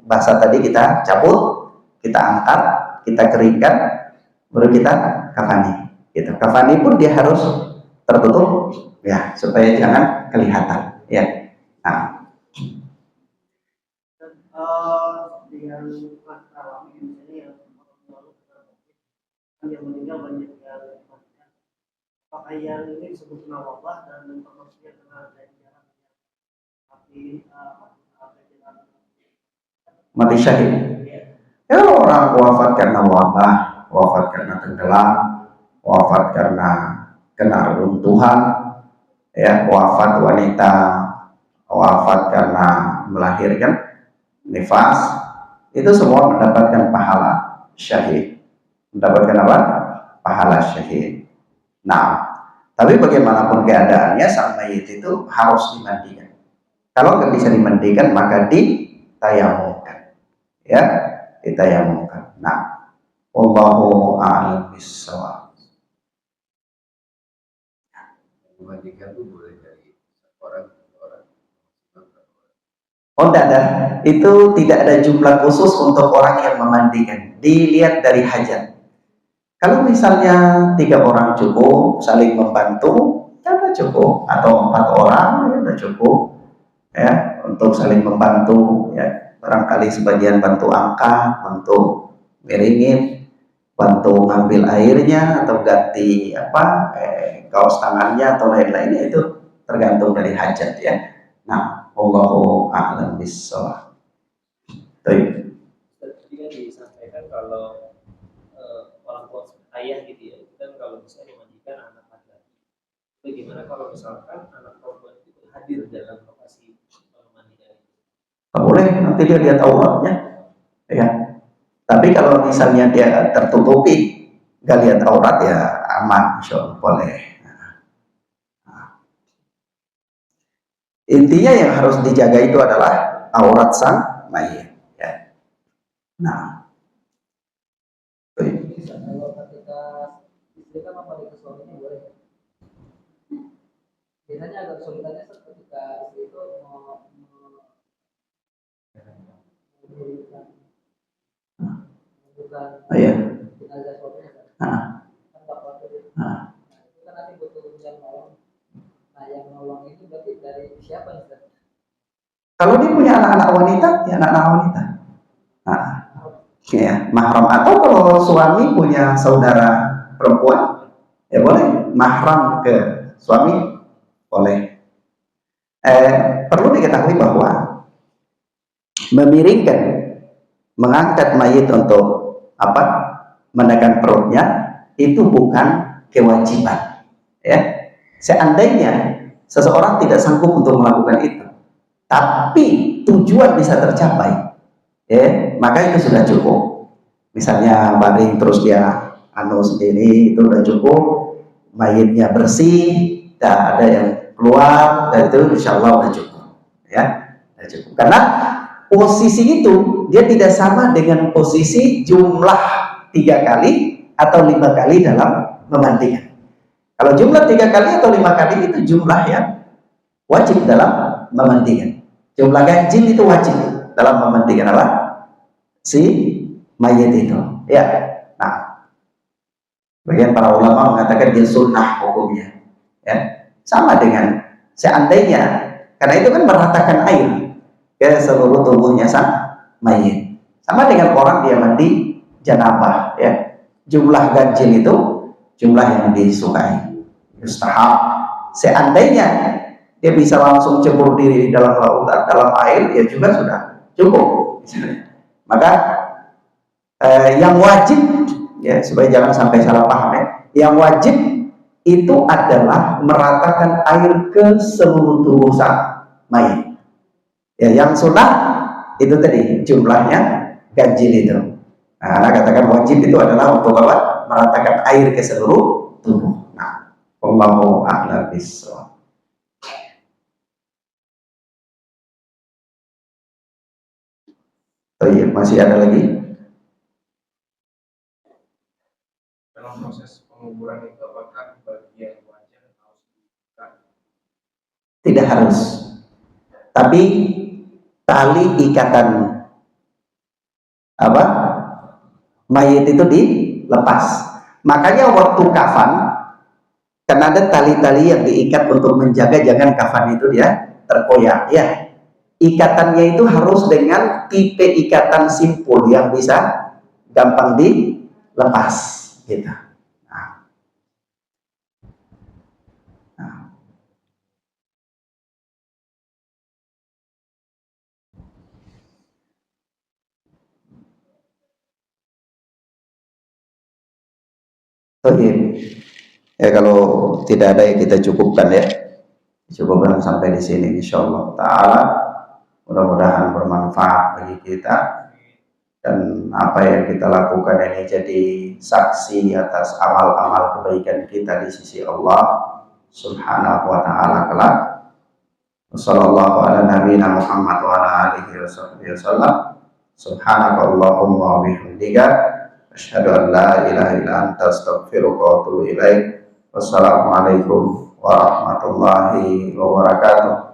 basah tadi kita cabut, kita angkat, kita keringkan, baru kita kafani. Gitu. Kafani pun dia harus tertutup, ya, supaya jangan kelihatan. Ya. Nah. dengan masalah misalnya yang meninggal banyak yang apakah yang ini disebut nawabah dan maksudnya dengan jalan tapi mati syahid. Ya, orang wafat karena wabah, wafat karena tenggelam, wafat karena kena runtuhan, ya, wafat wanita, wafat karena melahirkan nifas, itu semua mendapatkan pahala syahid. Mendapatkan apa? Pahala syahid. Nah, tapi bagaimanapun keadaannya, sang mayit itu harus dimandikan. Kalau nggak bisa dimandikan, maka ditayamumkan. Ya, ditayamumkan. Nah, wallahu a'lam bishawab. Memandikan itu boleh dari orang ke orang. Oh, tidak ada. Itu tidak ada jumlah khusus untuk orang yang memandikan. Dilihat dari hajat. Kalau misalnya 3 orang cukup, saling membantu, ya sudah cukup. Atau 4 orang, ya sudah cukup. Ya, untuk saling membantu. Ya, barangkali sebagian bantu angkat, bantu miringin, bantu ngambil airnya, atau ganti apa, kaos tangannya atau lain-lainnya, itu tergantung dari hajat ya. Nah, Allahu a'lam bishawab. Tadi kan disampaikan kalau orang tua ayah gitu ya, itu kan kalau bisa memandikan anak laki-laki. Bagaimana kalau misalkan anak perempuan itu hadir dalam lokasi pemandikan? Boleh, nanti dia lihat auratnya, ya. Tapi kalau misalnya dia tertutupi, nggak lihat aurat, ya aman, insya Allah boleh. Intinya yang harus dijaga itu adalah aurat sang mayit. Ya. Nah, kalau ketika istri kan apa ke suaminya boleh. Biasanya agak kesulitannya ketika istri itu bukan iya. jenazah suaminya kan. Kan bakal itu. Nah, Itu kan nanti butuh yang nolong. Nah, yang nolong itu berarti dari siapa nih? kalau dia punya anak-anak wanita, ya anak-anak wanita. Nah, ya, mahram. Atau kalau suami punya saudara perempuan, ya boleh mahram ke suami, boleh. Perlu diketahui bahwa memiringkan, mengangkat mayit untuk apa, menekan perutnya, itu bukan kewajiban. Ya, seandainya seseorang tidak sanggup untuk melakukan itu, tapi tujuan bisa tercapai, ya, maka itu sudah cukup. Misalnya baring terus dia sendiri, itu sudah cukup. Mayitnya bersih, tidak ada yang keluar, dan itu insya Allah sudah cukup. Ya, sudah cukup. Karena posisi itu dia tidak sama dengan posisi jumlah 3 kali atau 5 kali dalam memandikan. Kalau jumlah 3 kali atau 5 kali itu jumlah yang wajib dalam memandikan. Jumlah ganjil itu wajib dalam memandikan apa? Si mayit itu. Ya. Nah, bagian para ulama mengatakan dia sunnah hukumnya. Ya. Sama dengan seandainya, karena itu kan meratakan air ke seluruh tubuhnya sang mayit. Sama dengan orang dia mandi janabah, ya. Jumlah ganjil itu jumlah yang disukai, mustahab. Seandainya dia bisa langsung cebur diri di dalam lautan, dalam air, ya juga sudah cukup. Maka yang wajib, ya, supaya jangan sampai salah paham, ya, yang wajib itu adalah meratakan air ke seluruh tubuh sang mayit. Ya, yang sunnah itu tadi jumlahnya ganjil itu. Nah, Anda katakan wajib itu adalah untuk apa? Meratakan air ke seluruh tubuh. Nah, Allahu a'lam bishawab. Oh iya, masih ada lagi? Dalam proses penguburan itu apakah bagian wajah harus dibuka? Tidak harus. Tapi tali ikatan apa? Mayit itu dilepas. Makanya waktu kafan kan ada tali-tali yang diikat untuk menjaga jangan kafan itu dia terkoyak, ya. ikatannya itu harus dengan tipe ikatan simpul yang bisa gampang dilepas gitu. Ya kalau tidak ada ya kita cukupkan ya. Cukupkan sampai di sini insyaallah taala. Mudah-mudahan bermanfaat bagi kita dan apa yang kita lakukan ini jadi saksi atas amal-amal kebaikan kita di sisi Allah Subhanahu wa taala kelak. Wassallallahu ala nabiyina Muhammad wa ala alihi wasallam. Subhanakallahumma wa bihamdika asyhadu an la ilaha illa anta astaghfiruka wa atubu ilaik. Wassalamualaikum warahmatullahi wabarakatuh.